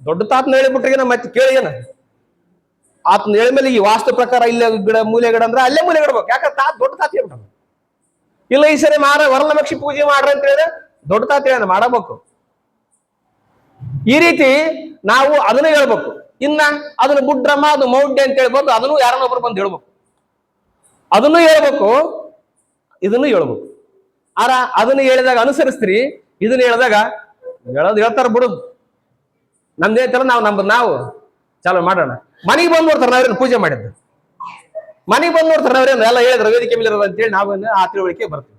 ದೊಡ್ಡ ತಾತನ ಹೇಳಿಬಿಟ್ರಿಗೇನ ಮತ್ತೆ ಕೇಳಿಗೇನ? ಆತನ ಹೇಳಿದ್ಮೇಲೆ ಈ ವಾಸ್ತು ಪ್ರಕಾರ ಇಲ್ಲೇ ಗಿಡ ಮೂಲೆ ಗಿಡ ಅಂದ್ರೆ ಅಲ್ಲೇ ಮೂಲೆ ಗಿಡಬೇಕು. ಯಾಕಂದ್ರೆ ದೊಡ್ಡ ತಾತ ಹೇಳ್ಬಿಟ್ಟ. ಇಲ್ಲ ಈ ಸರಿ ವರಲಕ್ಷ್ಮಿ ಪೂಜೆ ಮಾಡ್ರಿ ಅಂತ ಹೇಳಿದ್ರೆ ದೊಡ್ಡ ತಾತ ಹೇಳ ಮಾಡಬೇಕು. ಈ ರೀತಿ ನಾವು ಅದನ್ನ ಹೇಳ್ಬೇಕು. ಇನ್ನ ಅದನ್ನ ಬುಡ್ರಮ್ಮ ಅದು ಮೌಢ್ಯ ಅಂತ ಹೇಳ್ಬೋದು, ಅದನ್ನು ಯಾರನ್ನೊಬ್ರು ಬಂದು ಹೇಳ್ಬೇಕು, ಅದನ್ನು ಹೇಳ್ಬೇಕು, ಇದನ್ನು ಹೇಳ್ಬೇಕು. ಅದನ್ನ ಹೇಳಿದಾಗ ಅನುಸರಿಸ್ತೀರಿ, ಇದನ್ನ ಹೇಳಿದಾಗ ಹೇಳ್ತಾರ ಬಿಡುದು, ನಮ್ದೇತರ ನಾವು ಚಾಲು ಮಾಡೋಣ. ಮನೆಗೆ ಬಂದ್ ನೋಡ್ತಾರ ನಾವೇನು ಪೂಜೆ ಮಾಡಿದ್ದು, ಮನೆಗೆ ಬಂದ್ ನೋಡ್ತಾರ ನಾವೇನು ಎಲ್ಲ ಹೇಳಿದ್ರ ವೇದಿಕೆ ಮೇಲೆ ಇರೋದು ಅಂತೇಳಿ ನಾವೇನು ಆ ತಿಳುವಳಿಕೆ ಬರ್ತೀವಿ.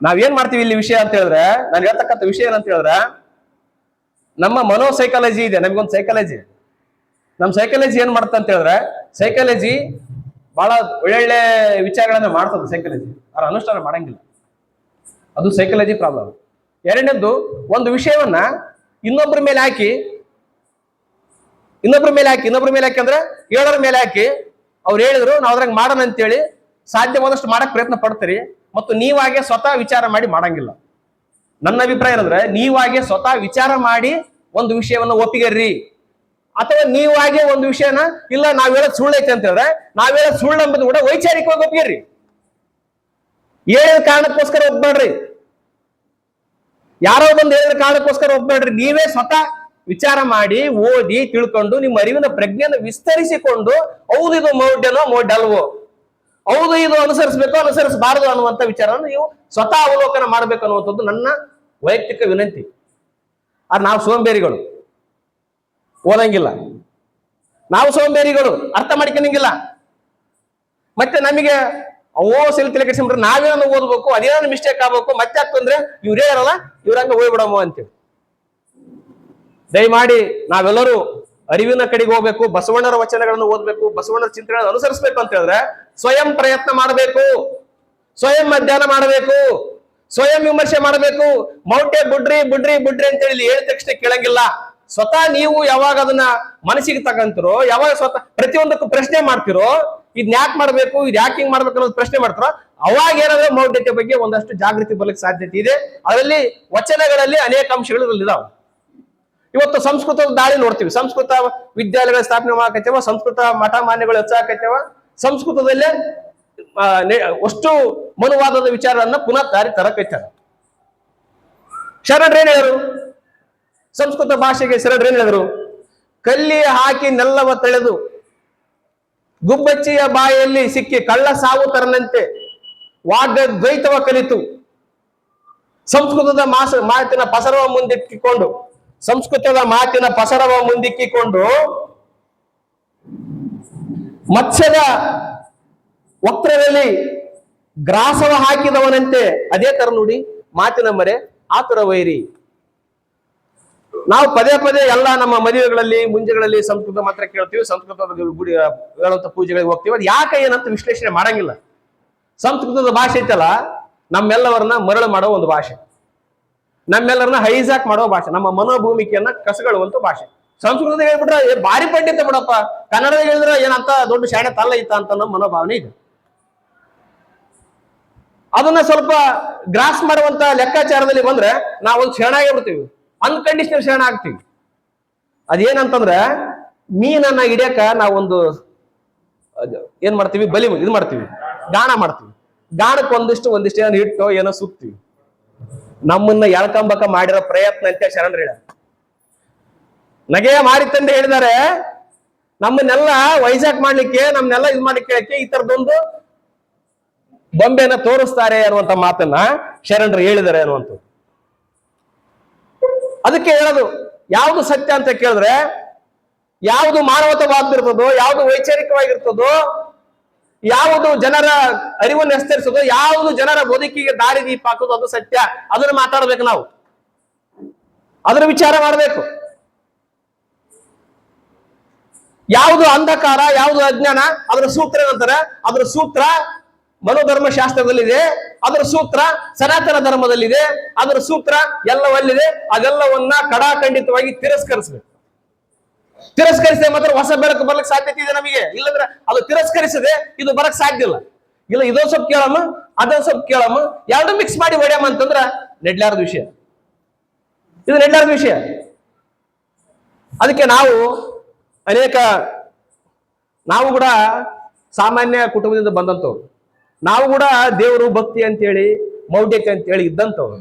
ನಾವೇನ್ ಮಾಡ್ತೀವಿ ಇಲ್ಲಿ ವಿಷಯ ಅಂತ ಹೇಳಿದ್ರೆ, ನಾನು ಹೇಳ್ತಕ್ಕಂಥ ವಿಷಯ ಏನಂತ ಹೇಳಿದ್ರೆ, ನಮ್ಮ ಮನೋ ಸೈಕಾಲಜಿ ಇದೆ, ನಮಗೊಂದು ಸೈಕಾಲಜಿ. ನಮ್ಮ ಸೈಕಾಲಜಿ ಏನ್ ಮಾಡ್ತ ಅಂತ ಹೇಳಿದ್ರೆ, ಸೈಕಾಲಜಿ ಬಹಳ ಒಳ್ಳೊಳ್ಳೆ ವಿಚಾರಗಳನ್ನ ಮಾಡ್ತದೆ ಸೈಕಾಲಜಿ, ಅವ್ರ ಅನುಷ್ಠಾನ ಮಾಡಂಗಿಲ್ಲ, ಅದು ಸೈಕಾಲಜಿ ಪ್ರಾಬ್ಲಮ್. ಎರಡನೇದ್ದು, ಒಂದು ವಿಷಯವನ್ನ ಇನ್ನೊಬ್ಬರ ಮೇಲೆ ಹಾಕಿ ಅಂದ್ರೆ ಹೇಳೋರ ಮೇಲೆ ಹಾಕಿ ಅವ್ರು ಹೇಳಿದ್ರು ನಾವು ಅದ್ರಾಗ ಮಾಡೋಣ ಅಂತೇಳಿ ಸಾಧ್ಯವಾದಷ್ಟು ಮಾಡಕ್ ಪ್ರಯತ್ನ ಪಡ್ತೀರಿ, ಮತ್ತು ನೀವಾಗೆ ಸ್ವತಃ ವಿಚಾರ ಮಾಡಿ ಮಾಡಂಗಿಲ್ಲ. ನನ್ನ ಅಭಿಪ್ರಾಯ ಏನಂದ್ರೆ, ನೀವಾಗೆ ಸ್ವತಃ ವಿಚಾರ ಮಾಡಿ ಒಂದು ವಿಷಯವನ್ನ ಒಪ್ಪಿಗೆರ್ರಿ, ಅಥವಾ ನೀವಾಗೆ ಒಂದು ವಿಷಯನ ಇಲ್ಲ ನಾವ್ ಹೇಳೋದ್ ಸುಳ್ಳೈತೆ ಅಂತ ಹೇಳಿದ್ರೆ ನಾವ್ ಹೇಳೋದ್ ಸುಳ್ಳು ಅಂಬುದು ಕೂಡ ವೈಚಾರಿಕವಾಗಿ ಒಪ್ಪಿಗೆರ್ರಿ. ಹೇಳಿದ ಕಾರಣಕ್ಕೋಸ್ಕರ ಒಪ್ಬೇಡ್ರಿ, ಯಾರೋ ಬಂದು ಹೇಳಿದ ಕಾರಣಕ್ಕೋಸ್ಕರ ಒಪ್ಬೇಡ್ರಿ. ನೀವೇ ಸ್ವತಃ ವಿಚಾರ ಮಾಡಿ ಓದಿ ತಿಳ್ಕೊಂಡು ನಿಮ್ಮ ಅರಿವಿನ ಪ್ರಜ್ಞೆಯನ್ನು ವಿಸ್ತರಿಸಿಕೊಂಡು, ಹೌದು ಇದು ಮೌಢ್ಯನೋ ಮೌಢ್ಯಲ್ವೋ, ಹೌದು ಇದು ಅನುಸರಿಸಬೇಕೋ ಅನುಸರಿಸಬಾರದು ಅನ್ನುವಂಥ ವಿಚಾರವನ್ನು ನೀವು ಸ್ವತಃ ಅವಲೋಕನ ಮಾಡ್ಬೇಕು ಅನ್ನುವಂಥದ್ದು ನನ್ನ ವೈಯಕ್ತಿಕ ವಿನಂತಿ. ನಾವು ಸೋಂಬೇರಿಗಳು, ಓದಂಗಿಲ್ಲ, ನಾವು ಸೋಂಬೇರಿಗಳು, ಅರ್ಥ ಮಾಡ್ಕೊಳಂಗಿಲ್ಲ. ಮತ್ತೆ ನಮಗೆ ಸೆಲ್ ತಲೆ ಕೆಡಿಸ್ಕೊಂಡ್ರೆ ನಾವೇನೋ ಓದ್ಬೇಕು, ಅದೇನೋ ಮಿಸ್ಟೇಕ್ ಆಗ್ಬೇಕು, ಮತ್ತೆ ಆಗ್ತಂದ್ರೆ ಇವ್ರೇ ಇರಲ್ಲ ಇವ್ರಂಗ ಹೋಗ್ಬಿಡಮ್ಮ ಅಂತೇಳಿ. ದಯಮಾಡಿ ನಾವೆಲ್ಲರೂ ಅರಿವಿನ ಕಡೆಗೆ ಹೋಗ್ಬೇಕು, ಬಸವಣ್ಣರ ವಚನಗಳನ್ನು ಓದ್ಬೇಕು, ಬಸವಣ್ಣರ ಚಿಂತನೆಗಳನ್ನು ಅನುಸರಿಸಬೇಕು ಅಂತ ಹೇಳಿದ್ರೆ ಸ್ವಯಂ ಪ್ರಯತ್ನ ಮಾಡಬೇಕು, ಸ್ವಯಂ ಅಧ್ಯಯನ ಮಾಡಬೇಕು, ಸ್ವಯಂ ವಿಮರ್ಶೆ ಮಾಡಬೇಕು. ಮೌಢ್ಯ ಬುಡ್ರಿ ಬುಡ್ರಿ ಬುಡ್ರಿ ಅಂತ ಹೇಳಿ ಹೇಳಿದ ತಕ್ಷಣ ಕೇಳಂಗಿಲ್ಲ. ಸ್ವತಃ ನೀವು ಯಾವಾಗ ಅದನ್ನ ಮನಸ್ಸಿಗೆ ತಗಂತಿರೋ, ಯಾವಾಗ ಸ್ವತಃ ಪ್ರತಿಯೊಂದಕ್ಕೂ ಪ್ರಶ್ನೆ ಮಾಡ್ತಿರೋ, ಇದ್ ಯಾಕೆ ಮಾಡ್ಬೇಕು, ಇದ್ ಯಾಕೆ ಹಿಂಗ್ ಮಾಡ್ಬೇಕು ಅನ್ನೋದು ಪ್ರಶ್ನೆ ಮಾಡ್ತಾರೋ, ಅವಾಗ ಏನಾದ್ರೆ ಮೌಢ್ಯತೆ ಬಗ್ಗೆ ಒಂದಷ್ಟು ಜಾಗೃತಿ ಬರ್ಲಿಕ್ಕೆ ಸಾಧ್ಯತೆ ಇದೆ. ಅದರಲ್ಲಿ ವಚನಗಳಲ್ಲಿ ಅನೇಕ ಅಂಶಗಳು ಇದಾವೆ. ಇವತ್ತು ಸಂಸ್ಕೃತದ ದಾಳಿ ನೋಡ್ತೀವಿ, ಸಂಸ್ಕೃತ ವಿದ್ಯಾಲಯಗಳ ಸ್ಥಾಪನೆ ಮಾಡಕತ್ತೇವ, ಸಂಸ್ಕೃತ ಮಠ ಮಾನ್ಯಗಳು ಹೆಚ್ಚಾಕತ್ತೇವ, ಸಂಸ್ಕೃತದಲ್ಲೇ ಅಷ್ಟು ಮನುವಾದದ ವಿಚಾರವನ್ನ ಪುನಃ ದಾರಿ ತರಕೈತಾರ. ಶರಣರೇನ್ ಹೇಳಿದ್ರು, ಸಂಸ್ಕೃತ ಭಾಷೆಗೆ ಶರಣರೇನ್ ಹೇಳಿದ್ರು, ಕಲ್ಲಿ ಹಾಕಿ ನೆಲ್ಲವ ತಳೆದು ಗುಬ್ಬಚ್ಚಿಯ ಬಾಯಲ್ಲಿ ಸಿಕ್ಕಿ ಕಳ್ಳ ಸಾವು ತರನಂತೆ ವಾಗ್ಯ ದ್ವೈತವ ಕಲಿತು ಸಂಸ್ಕೃತದ ಮಾತಿನ ಪಸರವ ಮುಂದಿಕ್ಕಿಕೊಂಡು ಮತ್ಸ್ಯದ ವಕ್ರದಲ್ಲಿ ಗ್ರಾಸವ ಹಾಕಿದವನಂತೆ, ಅದೇ ತರ ನೋಡಿ ಮಾತಿನ ಮರೆ ಆತುರ ವೈರಿ. ನಾವು ಪದೇ ಪದೇ ಎಲ್ಲ ನಮ್ಮ ಮದುವೆಗಳಲ್ಲಿ ಮುಂಜೆಗಳಲ್ಲಿ ಸಂಸ್ಕೃತ ಮಾತ್ರ ಕೇಳ್ತೀವಿ, ಸಂಸ್ಕೃತದ ಗುಡಿ ಹೇಳುವಂತ ಪೂಜೆಗಳಿಗೆ ಹೋಗ್ತೀವಿ. ಅದು ಯಾಕೆ ಏನಂತ ವಿಶ್ಲೇಷಣೆ ಮಾಡಂಗಿಲ್ಲ. ಸಂಸ್ಕೃತದ ಭಾಷೆ ಐತಲ್ಲ, ನಮ್ಮೆಲ್ಲವರನ್ನ ಮರಳು ಮಾಡೋ ಒಂದು ಭಾಷೆ, ನಮ್ಮೆಲ್ಲರನ್ನ ಹೈಜಾಕ್ ಮಾಡೋ ಭಾಷೆ, ನಮ್ಮ ಮನೋಭೂಮಿಕೆಯನ್ನ ಕಸಗೊಳ್ಳುವಂತ ಭಾಷೆ. ಸಂಸ್ಕೃತ ಹೇಳ್ಬಿಟ್ರೆ ಭಾರಿ ಪಂಡಿತ ಬಿಡಪ್ಪ, ಕನ್ನಡದಾಗ ಹೇಳಿದ್ರೆ ಏನಂತ ದೊಡ್ಡ ಶಾಣೆ ತಲ್ಲ ಇತ್ತ ಅಂತ ನಮ್ಮ ಮನೋಭಾವನೆ ಇದೆ. ಅದನ್ನ ಸ್ವಲ್ಪ ಗ್ರಾಸ್ ಮಾಡುವಂತ ಲೆಕ್ಕಾಚಾರದಲ್ಲಿ ಬಂದ್ರೆ ನಾವೊಂದು ಶರಣಾಗಿ ಬಿಡ್ತೀವಿ, ಅನ್ಕಂಡೀಷನಲ್ ಶರಣ ಆಗ್ತೀವಿ. ಅದೇನಂತಂದ್ರೆ, ಮೀನನ್ನ ಹಿಡಿಯಕ ನಾವೊಂದು ಏನ್ ಮಾಡ್ತೀವಿ, ಇದು ಮಾಡ್ತೀವಿ, ಗಾಣ ಮಾಡ್ತೀವಿ. ಗಾಣಕ್ಕೆ ಒಂದಿಷ್ಟು ಏನೋ ಹಿಟ್ಟು ಏನೋ ಸುತ್ತೀವಿ. ನಮ್ಮನ್ನ ಎಳ್ಕಂಬಕ ಮಾಡಿರೋ ಪ್ರಯತ್ನ ಅಂತ ಶರಣರು ಹೇಳ ನಗೆಯ ಮಾರಿತಂದೆ ಹೇಳಿದ್ದಾರೆ. ನಮ್ಮನ್ನೆಲ್ಲ ವೈಜಾಗ್ ಮಾಡ್ಲಿಕ್ಕೆ, ನಮ್ಮನ್ನೆಲ್ಲ ಇದು ಮಾಡ್ಲಿಕ್ಕೆ ಈ ತರದೊಂದು ಬೊಂಬೆನ ತೋರಿಸ್ತಾರೆ ಅನ್ನುವಂತ ಮಾತನ್ನ ಶರಣರು ಹೇಳಿದ್ದಾರೆ ಅನ್ನುವಂಥದ್ದು. ಅದಕ್ಕೆ ಹೇಳೋದು, ಯಾವುದು ಸತ್ಯ ಅಂತ ಕೇಳಿದ್ರೆ, ಯಾವುದು ಮಾನವತವಾದಿರ್ತದೋ, ಯಾವುದು ವೈಚಾರಿಕವಾಗಿರ್ತದೋ, ಯಾವುದು ಜನರ ಅರಿವನ್ನು ವಿಸ್ತರಿಸೋದು, ಯಾವುದು ಜನರ ಬದುಕಿಗೆ ದಾರಿ ದೀಪ ಹಾಕೋದು, ಅದು ಸತ್ಯ. ಅದನ್ನ ಮಾತಾಡ್ಬೇಕು, ನಾವು ಅದರ ವಿಚಾರ ಮಾಡಬೇಕು. ಯಾವುದು ಅಂಧಕಾರ, ಯಾವುದು ಅಜ್ಞಾನ, ಅದರ ಸೂತ್ರ ಏನಂತಾರೆ, ಅದರ ಸೂತ್ರ ಮನೋಧರ್ಮ ಶಾಸ್ತ್ರದಲ್ಲಿದೆ, ಅದರ ಸೂತ್ರ ಸನಾತನ ಧರ್ಮದಲ್ಲಿದೆ, ಅದರ ಸೂತ್ರ ಎಲ್ಲವಲ್ಲಿದೆ. ಅದೆಲ್ಲವನ್ನ ಕಡಾಖಂಡಿತವಾಗಿ ತಿರಸ್ಕರಿಸಬೇಕು. ತಿರಸ್ಕರಿಸಿದೆ ಮಾತ್ರ ಹೊಸ ಬೆಳಕು ಬರ್ಲಿಕ್ಕೆ ಸಾಧ್ಯತೆ ಇದೆ ನಮಗೆ. ಇಲ್ಲಂದ್ರೆ ಅದು ತಿರಸ್ಕರಿಸದೆ ಇದು ಬರಕ್ ಸಾಧ್ಯ ಇಲ್ಲ. ಇಲ್ಲ ಇದೊಂದು ಸ್ವಲ್ಪ ಕೇಳಮ್ಮ, ಅದೊಂದು ಸ್ವಲ್ಪ ಕೇಳಮ್ಮ, ಎರಡು ಮಿಕ್ಸ್ ಮಾಡಿ ಹೊಡ್ಯಮ್ಮ ಅಂತಂದ್ರ ನೆಡ್ಲಾರದ ವಿಷಯ, ಇದು ನೆಡ್ಲಾರದ ವಿಷಯ. ಅದಕ್ಕೆ ನಾವು ಕೂಡ ಸಾಮಾನ್ಯ ಕುಟುಂಬದಿಂದ ಬಂದಂತವ್ರು, ನಾವು ಕೂಡ ದೇವರು ಭಕ್ತಿ ಅಂತೇಳಿ ಮೌಢ್ಯತೆ ಅಂತೇಳಿ ಇದ್ದಂಥವ್ರು.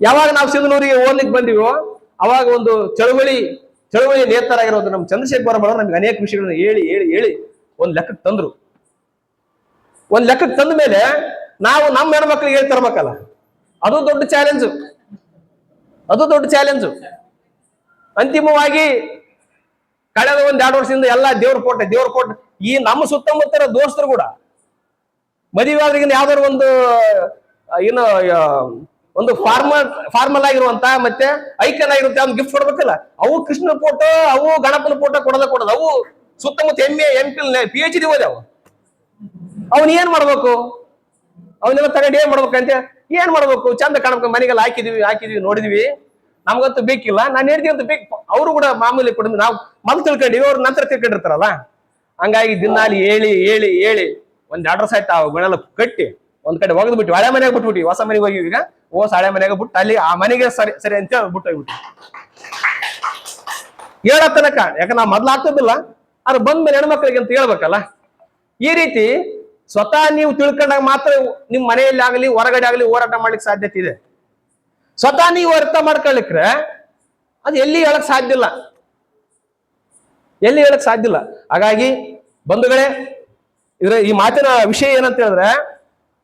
ಯಾವಾಗ ನಾವು ಸಿಂಧನೂರಿಗೆ ಓದ್ಲಿಕ್ಕೆ ಬಂದಿವೋ ಅವಾಗ ಒಂದು ಚಳುವಳಿ ನೇತರಾಗಿರೋದು ನಮ್ಮ ಚಂದ್ರಶೇಖರ ಬರೋರು ನಮ್ಗೆ ಅನೇಕ ವಿಷಯಗಳನ್ನ ಹೇಳಿ ಹೇಳಿ ಹೇಳಿ ಒಂದ್ ಲೆಕ್ಕಕ್ಕೆ ತಂದ್ರು. ಒಂದ್ ಲೆಕ್ಕಕ್ಕೆ ತಂದ ಮೇಲೆ ನಾವು ನಮ್ಮ ಹೆಣ್ಮಕ್ಳಿಗೆ ಹೇಳಿ ತರ್ಬೇಕಲ್ಲ, ಅದು ದೊಡ್ಡ ಚಾಲೆಂಜು, ಅದು ದೊಡ್ಡ ಚಾಲೆಂಜು. ಅಂತಿಮವಾಗಿ ಕಳೆದ 1-2 ವರ್ಷದಿಂದ ಎಲ್ಲ ದೇವ್ರ ಕೋಟೆ ಈ ನಮ್ಮ ಸುತ್ತಮುತ್ತರ ದೋಸ್ತರು ಕೂಡ ಮದುವೆ ಆದ್ರಿಗಿನ ಯಾವ್ದಾದ್ರು ಒಂದು ಫಾರ್ಮಲ್ ಆಗಿರುವಂತ ಮತ್ತೆ ಐಕನ್ ಆಗಿರುತ್ತೆ ಅವ್ನು ಗಿಫ್ಟ್ ಕೊಡ್ಬೇಕಲ್ಲ. ಅವು ಕೃಷ್ಣ ಫೋಟೋ, ಅವು ಗಣಪನ ಫೋಟೋ ಕೊಡೋದು. ಅವು ಸುತ್ತಮುತ್ತ MA MPhil PhD ಓದ್ಯಾವ. ಅವನ್ ಏನ್ ಮಾಡ್ಬೇಕು? ಅವನ್ನೆಲ್ಲ ತಗೊಂಡು ಏನ್ ಮಾಡ್ಬೇಕಂತ ಏನ್ ಮಾಡ್ಬೇಕು? ಚಂದ ಕಾಣಬೇಕು, ಮನೆಗೆಲ್ಲ ಹಾಕಿದ್ವಿ ನೋಡಿದ್ವಿ, ನಮ್ಗಂತೂ ಬೇಕಿಲ್ಲ. ನಾನು ಹೇಳ್ತೀವಿ ಅಂತ ಬೇಕು, ಅವರು ಕೂಡ ಮಾಮೂಲಿ ಕೊಡ, ನಾವು ಮೊದಲು ತಿಳ್ಕೊಂಡಿವಿ, ಅವ್ರು ನಂತರ ತಿಳ್ಕೊಂಡಿರ್ತಾರಲ್ಲ. ಹಂಗಾಗಿ ದಿನಾಲಿ ಹೇಳಿ ಒಂದ್ ಅಡ್ರೆಸ್ ಆಯ್ತು ಅವುಗಳೆಲ್ಲ ಕಟ್ಟಿ ಒಂದ್ ಕಡೆ ಒಗದ್ ಬಿಟ್ಟು ಹಳೆ ಮನೆಗೆ ಬಿಟ್ಬಿಟ್ಟಿ, ಹೊಸ ಮನೆಗೆ ಹೋಗಿ ಈಗ ಹಳೆ ಮನೆಗೆ ಬಿಟ್ಟು ಅಲ್ಲಿ ಆ ಮನೆಗೆ ಸರಿ ಅಂತ ಬಿಟ್ಟು ಹೋಗ್ಬಿಟ್ಟು ಹೇಳೋ ತನಕ. ಯಾಕಂದ್ರೆ ನಾವು ಮೊದ್ಲು ಆಗ್ತದಿಲ್ಲ, ಅದು ಬಂದ್ಮೇಲೆ ಹೆಣ್ಮಕ್ಳಿಗೆ ಅಂತ ಹೇಳ್ಬೇಕಲ್ಲ. ಈ ರೀತಿ ಸ್ವತಃ ನೀವು ತಿಳ್ಕೊಂಡಾಗ ಮಾತ್ರ ನಿಮ್ ಮನೆಯಲ್ಲಿ ಆಗಲಿ ಹೊರಗಡೆ ಆಗಲಿ ಹೋರಾಟ ಮಾಡ್ಲಿಕ್ಕೆ ಸಾಧ್ಯತೆ ಇದೆ. ಸ್ವತಃ ನೀವು ಅರ್ಥ ಮಾಡ್ಕೊಳ್ಳಿಕ್ರೆ ಅದು ಎಲ್ಲಿ ಹೇಳಕ್ ಸಾಧ್ಯ ಇಲ್ಲ. ಹಾಗಾಗಿ ಬಂಧುಗಳೇ, ಈ ಮಾತಿನ ವಿಷಯ ಏನಂತ ಹೇಳಿದ್ರೆ,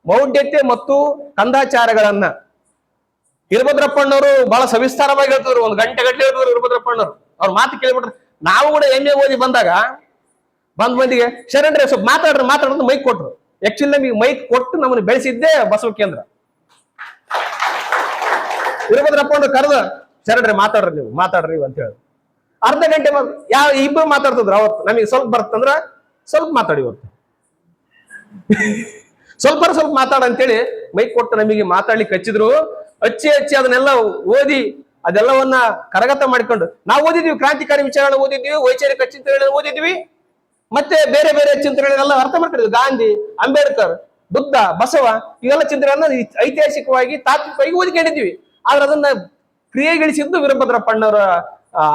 ಮೌಢ್ಯತೆ ಮತ್ತು ಕಂದಾಚಾರಗಳನ್ನ ವೀರಭದ್ರಪ್ಪಣ್ಣವರು ಬಹಳ ಸವಿಸ್ತಾರವಾಗಿ ಹೇಳ್ತಿದ್ರು. 1 ಗಂಟೆ ಗಟ್ಟಲೆ ಹೇಳ್ತಿದ್ರು ವೀರಭದ್ರಪ್ಪಣ್ಣವರು. ಅವ್ರ ಮಾತು ಕೇಳ್ಬಿಟ್ರೆ ನಾವು ಕೂಡ MA ಓದಿ ಬಂದಾಗ ಮಂದಿಗೆ ಶರಣರೇ ಸ್ವಲ್ಪ ಮಾತಾಡೋದು ಮೈಕ್ ಕೊಟ್ರು. ಆಕ್ಚುಲಿ ನಮಗೆ ಮೈಕ್ ಕೊಟ್ಟು ನಮ್ಮನ್ನು ಬೆಳೆಸಿದ್ದೇ ಬಸವ ಕೇಂದ್ರ. ವೀರಭದ್ರಪ್ಪಣ್ಣರು ಕರೆದ ಶರಣರೇ ಮಾತಾಡ್ರಿ ಅಂತ ಹೇಳಿ ಅರ್ಧ ಗಂಟೆ ಇಬ್ಬರು ಮಾತಾಡ್ತಿದ್ರು. ಅವತ್ತು ನಮಗೆ ಸ್ವಲ್ಪ ಬರ್ತಂದ್ರ ಸ್ವಲ್ಪ ಮಾತಾಡಿ, ಇವತ್ತು ಸ್ವಲ್ಪ ಮಾತಾಡ ಅಂತೇಳಿ ಮೈಕ್ ಕೊಟ್ಟು ನಮಗೆ ಮಾತಾಡ್ಲಿಕ್ಕೆ ಹಚ್ಚಿದ್ರು. ಹಚ್ಚಿ ಅದನ್ನೆಲ್ಲ ಓದಿ ಅದೆಲ್ಲವನ್ನ ಕರಗತ ಮಾಡಿಕೊಂಡು ನಾವು ಓದಿದ್ವಿ. ಕ್ರಾಂತಿಕಾರಿ ವಿಚಾರಗಳನ್ನ ಓದಿದ್ವಿ, ವೈಚಾರಿಕ ಚಿಂತನೆಗಳನ್ನ ಓದಿದ್ವಿ, ಮತ್ತೆ ಬೇರೆ ಚಿಂತನೆಗಳನ್ನೆಲ್ಲ ಅರ್ಥ ಮಾಡ್ಕೊಂಡಿದ್ವಿ. ಗಾಂಧಿ, ಅಂಬೇಡ್ಕರ್, ಬುದ್ಧ, ಬಸವ ಇವೆಲ್ಲ ಚಿಂತನೆಗಳನ್ನ ಐತಿಹಾಸಿಕವಾಗಿ ತಾತ್ವಿಕವಾಗಿ ಓದಿಕೊಂಡಿದ್ವಿ. ಆದ್ರೆ ಅದನ್ನ ಕ್ರಿಯೆಗಳಿಸಿದ್ದು ವೀರಭದ್ರಪ್ಪಣ್ಣವರ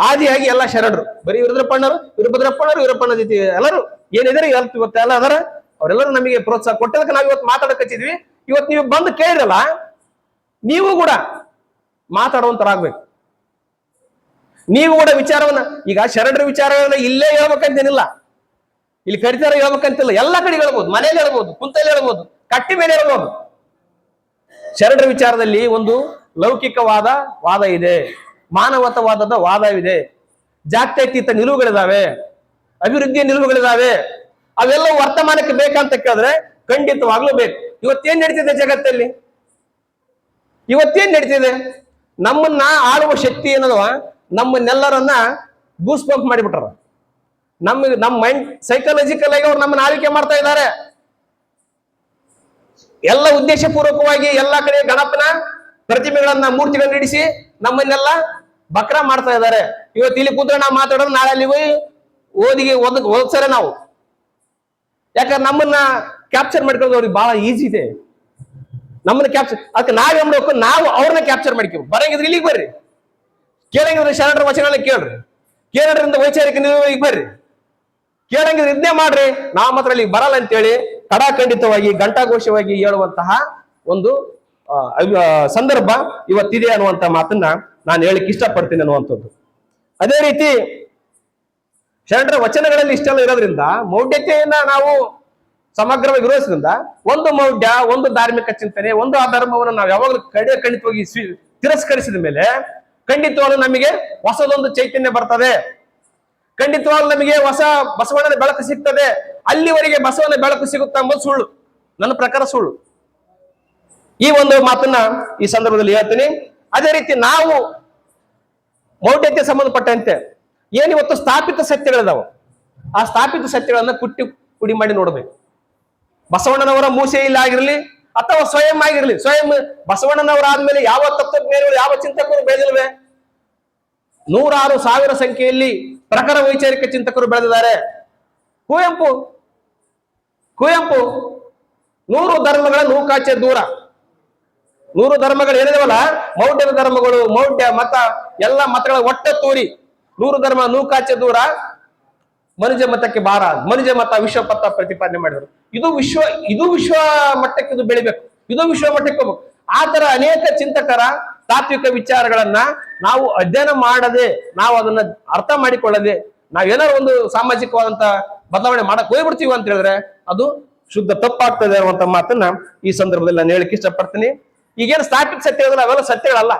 ಆದಿಯಾಗಿ ಎಲ್ಲ ಶರಣರು. ಬರೀ ವೀರಭದ್ರಪ್ಪಣ್ಣರು ಜೊತೆ ಎಲ್ಲರೂ ಏನಿದ್ದಾರೆ ಇವತ್ತು ಎಲ್ಲ ಅದರ ಅವರೆಲ್ಲರೂ ನಮಗೆ ಪ್ರೋತ್ಸಾಹ ಕೊಟ್ಟದಕ್ಕೆ ನಾವು ಇವತ್ತು ಮಾತಾಡಕ್ ಹಚ್ಚಿದ್ವಿ. ಇವತ್ತು ನೀವು ಬಂದು ಕೇಳಿರಲ್ಲ, ನೀವು ಕೂಡ ಮಾತಾಡುವಂತರಾಗ್ಬೇಕು. ನೀವು ಕೂಡ ವಿಚಾರವನ್ನ, ಈಗ ಶರಣರ ವಿಚಾರಗಳನ್ನ ಇಲ್ಲೇ ಹೇಳ್ಬೇಕಂತೇನಿಲ್ಲ, ಇಲ್ಲಿ ಕರಿತಾರ ಹೇಳ್ಬೇಕಂತಿಲ್ಲ, ಎಲ್ಲ ಕಡೆ ಹೇಳ್ಬೋದು, ಮನೇಲಿ ಹೇಳ್ಬೋದು, ಕುಂತಲ್ಲಿ ಹೇಳ್ಬೋದು, ಕಟ್ಟಿ ಮೇಲೆ ಹೇಳ್ಬೋದು. ಶರಣರ ವಿಚಾರದಲ್ಲಿ ಒಂದು ಲೌಕಿಕವಾದ ವಾದ ಇದೆ, ಮಾನವತವಾದದ ವಾದವಿದೆ, ಜಾತ್ಯತೀತ ನಿಲುವುಗಳಿದಾವೆ, ಅಭಿವೃದ್ಧಿಯ ನಿಲುವುಗಳಿದಾವೆ. ಅವೆಲ್ಲವೂ ವರ್ತಮಾನಕ್ಕೆ ಬೇಕಂತ ಕೇಳಿದ್ರೆ ಖಂಡಿತವಾಗ್ಲೂ ಬೇಕು. ಇವತ್ತೇನ್ ನಡೀತಿದೆ ಜಗತ್ತಲ್ಲಿ? ನಮ್ಮನ್ನ ಆಳುವ ಶಕ್ತಿ ಏನದವ, ನಮ್ಮನ್ನೆಲ್ಲರನ್ನ ಗೂಸ್ ಬಂಪ್ ಮಾಡಿಬಿಟ್ರ. ನಮ್ಮ ಮೈಂಡ್ ಸೈಕಾಲಜಿಕಲ್ ಆಗಿ ಅವ್ರು ನಮ್ಮನ್ನ ಆಳ್ವಿಕೆ ಮಾಡ್ತಾ ಇದ್ದಾರೆ. ಎಲ್ಲ ಉದ್ದೇಶ ಪೂರ್ವಕವಾಗಿ ಎಲ್ಲಾ ಕಡೆ ಗಣಪನ ಪ್ರತಿಮೆಗಳನ್ನ, ಮೂರ್ತಿಗಳನ್ನ ಇಡಿಸಿ ನಮ್ಮನ್ನೆಲ್ಲ ಬಕ್ರ ಮಾಡ್ತಾ ಇದ್ದಾರೆ. ಇವತ್ತು ಇಲ್ಲಿ ಕೂತ್ರೆ ನಾವು ಮಾತಾಡೋದು, ನಾಳೆ ಅಲ್ಲಿ ಹೋಗಿ ಓದಿಸರೆ ನಾವು. ಯಾಕಂದ್ರೆ ನಮ್ಮನ್ನ ಕ್ಯಾಪ್ಚರ್ ಮಾಡ್ಕೊಳ್ಳೋದು ಅವ್ರಿಗೆ ಬಹಳ ಈಸಿ ಇದೆ. ನಮ್ಮನ್ನ ಕ್ಯಾಪ್ಚರ್, ಅದಕ್ಕೆ ನಾವೇನ್ ಮಾಡ್ಬೇಕು, ನಾವು ಅವ್ರನ್ನ ಕ್ಯಾಪ್ಚರ್ ಮಾಡ್ತೀವಿ. ಬರಂಗಿದ್ರೆ ಇಲ್ಲಿಗೆ ಬರ್ರಿ, ಕೇಳಂಗಿದ್ರೆ ಶರಣರ ವಚನಗಳನ್ನ ಕೇಳ್ರಿ, ಕೇರಳರಿಂದ ವೈಚಾರಿಕ ನಿಲುವಿಗೆ ಬರ್ರಿ, ಕೇಳಂಗಿದ್ರೆ ಇದನ್ನೇ ಮಾಡ್ರಿ. ನಾವು ಮಾತ್ರ ಇಲ್ಲಿ ಬರಲ್ಲ ಅಂತೇಳಿ ಕಡಾಖಂಡಿತವಾಗಿ ಘಂಟಾಘೋಷವಾಗಿ ಹೇಳುವಂತಹ ಒಂದು ಸಂದರ್ಭ ಇವತ್ತಿದೆ ಅನ್ನುವಂತ ಮಾತನ್ನ ನಾನು ಹೇಳಿಕ್ ಇಷ್ಟಪಡ್ತೀನಿ ಅನ್ನುವಂಥದ್ದು. ಅದೇ ರೀತಿ ಶರಣರ ವಚನಗಳಲ್ಲಿ ಇಷ್ಟೆಲ್ಲ ಇರೋದ್ರಿಂದ ಮೌಢ್ಯತೆಯನ್ನ ನಾವು ಸಮಗ್ರವಾಗಿ ವಿರೋಧಿಸೋದ್ರಿಂದ ಒಂದು ಮೌಢ್ಯ, ಒಂದು ಧಾರ್ಮಿಕ ಚಿಂತನೆ, ಒಂದು ಅಧರ್ಮವನ್ನು ನಾವು ಯಾವಾಗಲೂ ಖಂಡಿತವಾಗಿ ತಿರಸ್ಕರಿಸಿದ ಮೇಲೆ ಖಂಡಿತವಾಗ್ಲೂ ನಮಗೆ ಹೊಸದೊಂದು ಚೈತನ್ಯ ಬರ್ತದೆ. ಖಂಡಿತವಾಗ್ಲೂ ನಮಗೆ ಹೊಸ ಬಸವಣ್ಣನ ಬೆಳಕು ಸಿಗ್ತದೆ. ಅಲ್ಲಿವರೆಗೆ ಬಸವನ ಬೆಳಕು ಸಿಗುತ್ತಾ ಎಂಬುದು ಸುಳ್ಳು, ನನ್ನ ಪ್ರಕಾರ ಸುಳ್ಳು. ಈ ಒಂದು ಮಾತನ್ನ ಈ ಸಂದರ್ಭದಲ್ಲಿ ಹೇಳ್ತೀನಿ. ಅದೇ ರೀತಿ ನಾವು ಮೌಢ್ಯತೆ ಸಂಬಂಧಪಟ್ಟಂತೆ ಏನಿವತ್ತು ಸ್ಥಾಪಿತ ಸತ್ಯಗಳಿದಾವ, ಆ ಸ್ಥಾಪಿತ ಸತ್ಯಗಳನ್ನ ಪುಡಿ ಮಾಡಿ ನೋಡ್ಬೇಕು. ಬಸವಣ್ಣನವರ ಮೂಸೆಯಲ್ಲಿ ಆಗಿರ್ಲಿ ಅಥವಾ ಸ್ವಯಂ ಆಗಿರ್ಲಿ, ಸ್ವಯಂ ಬಸವಣ್ಣನವರ ಆದ್ಮೇಲೆ ಯಾವ ತತ್ವಜ್ಞಾನಿಗಳು, ಯಾವ ಚಿಂತಕರು ಬೆಳೆದಿಲ್ವೇ? 106,000 ಸಂಖ್ಯೆಯಲ್ಲಿ ಪ್ರಖರ ವೈಚಾರಿಕ ಚಿಂತಕರು ಬೆಳೆದಿದ್ದಾರೆ. ಕುವೆಂಪು 100 ಧರ್ಮಗಳ ನೂಕಾಚೆ ದೂರ. 100 ಧರ್ಮಗಳು ಏನಿದಾವಲ್ಲ, ಮೌಢ್ಯದ ಧರ್ಮಗಳು, ಮೌಢ್ಯ ಮತ ಎಲ್ಲ ಮತಗಳ ಒಟ್ಟ ತೂರಿ 100 ಧರ್ಮ ನೂಕಾಚೆ ದೂರ, ಮನುಜ ಮತಕ್ಕೆ ಭಾರ, ಮನುಜ ಮತ ವಿಶ್ವಪಥ ಪ್ರತಿಪಾದನೆ ಮಾಡಿದರು. ಇದು ವಿಶ್ವ ಮಟ್ಟಕ್ಕೆ ಇದು ಬೆಳಿಬೇಕು, ಇದು ವಿಶ್ವ ಮಟ್ಟಕ್ಕೆ ಹೋಗ್ಬೇಕು. ಆ ತರ ಅನೇಕ ಚಿಂತಕರ ತಾತ್ವಿಕ ವಿಚಾರಗಳನ್ನ ನಾವು ಅಧ್ಯಯನ ಮಾಡದೆ, ನಾವು ಅದನ್ನ ಅರ್ಥ ಮಾಡಿಕೊಳ್ಳದೆ, ನಾವೇನಾದ್ರು ಒಂದು ಸಾಮಾಜಿಕವಾದಂತ ಬದಲಾವಣೆ ಮಾಡಕ್ ಹೋಗ್ಬಿಡ್ತೀವಿ ಅಂತ ಹೇಳಿದ್ರೆ ಅದು ಶುದ್ಧ ತಪ್ಪಾಗ್ತದೆ ಅನ್ನುವಂತ ಮಾತನ್ನ ಈ ಸಂದರ್ಭದಲ್ಲಿ ನಾನು ಹೇಳಿಕ್ಕೆ ಇಷ್ಟಪಡ್ತೀನಿ. ಈಗೇನು ತಾತ್ವಿಕ ಸತ್ಯಗಳಲ್ಲ, ಅವೆಲ್ಲ ಸತ್ಯಗಳಲ್ಲ.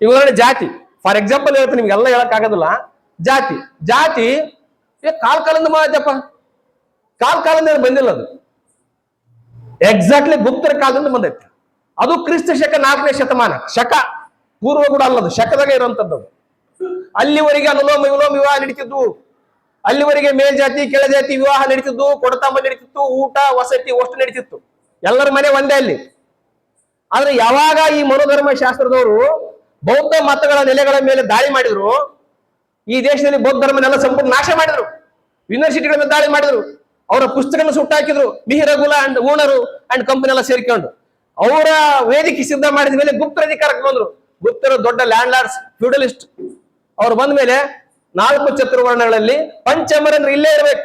ಇವುಗಳ ಜಾತಿ, ಫಾರ್ ಎಕ್ಸಾಂಪಲ್ ಹೇಳ್ತೀನಿ, ನಿಮ್ಗೆಲ್ಲ ಹೇಳಕ್ ಆಗೋದಿಲ್ಲ. ಜಾತಿ ಕಾಲದಿಂದ ಮಾಡಿದಪ್ಪ, ಕಾಲದಿಂದ ಬಂದಿಲ್ಲ. ಅದು ಎಕ್ಸಾಕ್ಟ್ಲಿ ಗುಪ್ತರ ಕಾಲದಿಂದ ಬಂದೈತೆ. ಅದು ಕ್ರಿಸ್ತ ಶಕ 4ನೇ ಶತಮಾನ, ಶಕ ಪೂರ್ವ ಕೂಡ ಅಲ್ಲದು, ಶಕದಾಗ ಇರುವಂತದ್ದು. ಅಲ್ಲಿವರೆಗೆ ಅನುಲೋಮ ವಿಲೋಮ ವಿವಾಹ ನಡೀತಿದ್ವು, ಅಲ್ಲಿವರೆಗೆ ಮೇಲ್ಜಾತಿ ಕೆಳಜಾತಿ ವಿವಾಹ ನಡೀತಿದ್ವು, ಕೊಡತಂಬ ನಡೀತಿತ್ತು, ಊಟ ವಸತಿ ಅಷ್ಟು ನಡೀತಿತ್ತು, ಎಲ್ಲರ ಮನೆ ಒಂದೇ ಅಲ್ಲಿ. ಆದ್ರೆ ಯಾವಾಗ ಈ ಮನೋಧರ್ಮ ಶಾಸ್ತ್ರದವರು ಬೌದ್ಧ ಮತಗಳ ನೆಲೆಗಳ ಮೇಲೆ ದಾಳಿ ಮಾಡಿದ್ರು, ಈ ದೇಶದಲ್ಲಿ ಬೌದ್ಧ ಧರ್ಮನೆಲ್ಲ ಸಂಪೂರ್ಣ ನಾಶ ಮಾಡಿದ್ರು, ಯೂನಿವರ್ಸಿಟಿಗಳ ಮೇಲೆ ದಾಳಿ ಮಾಡಿದ್ರು, ಅವರ ಪುಸ್ತಕಗಳನ್ನ ಸುಟ್ಟಾಕಿದ್ರು, ಮಿಹಿರಗುಲ ಅಂಡ್ ಓನರು ಅಂಡ್ ಕಂಪನಿ ಎಲ್ಲ ಸೇರ್ಕೊಂಡು ಅವರ ವೇದಿಕೆ ಸಿದ್ಧ ಮಾಡಿದ ಮೇಲೆ ಗುಪ್ತರ ಅಧಿಕಾರಕ್ಕೆ ಬಂದ್ರು. ಗುಪ್ತರು ದೊಡ್ಡ ಲ್ಯಾಂಡ್ ಲಾರ್ಡ್ಸ್, ಫ್ಯೂಡಲಿಸ್ಟ್. ಅವ್ರು ಬಂದ ಮೇಲೆ 4 ಚತುರ್ವರ್ಣಗಳಲ್ಲಿ ಪಂಚಮರೇಂದ್ರ ಇಲ್ಲೇ ಇರ್ಬೇಕು.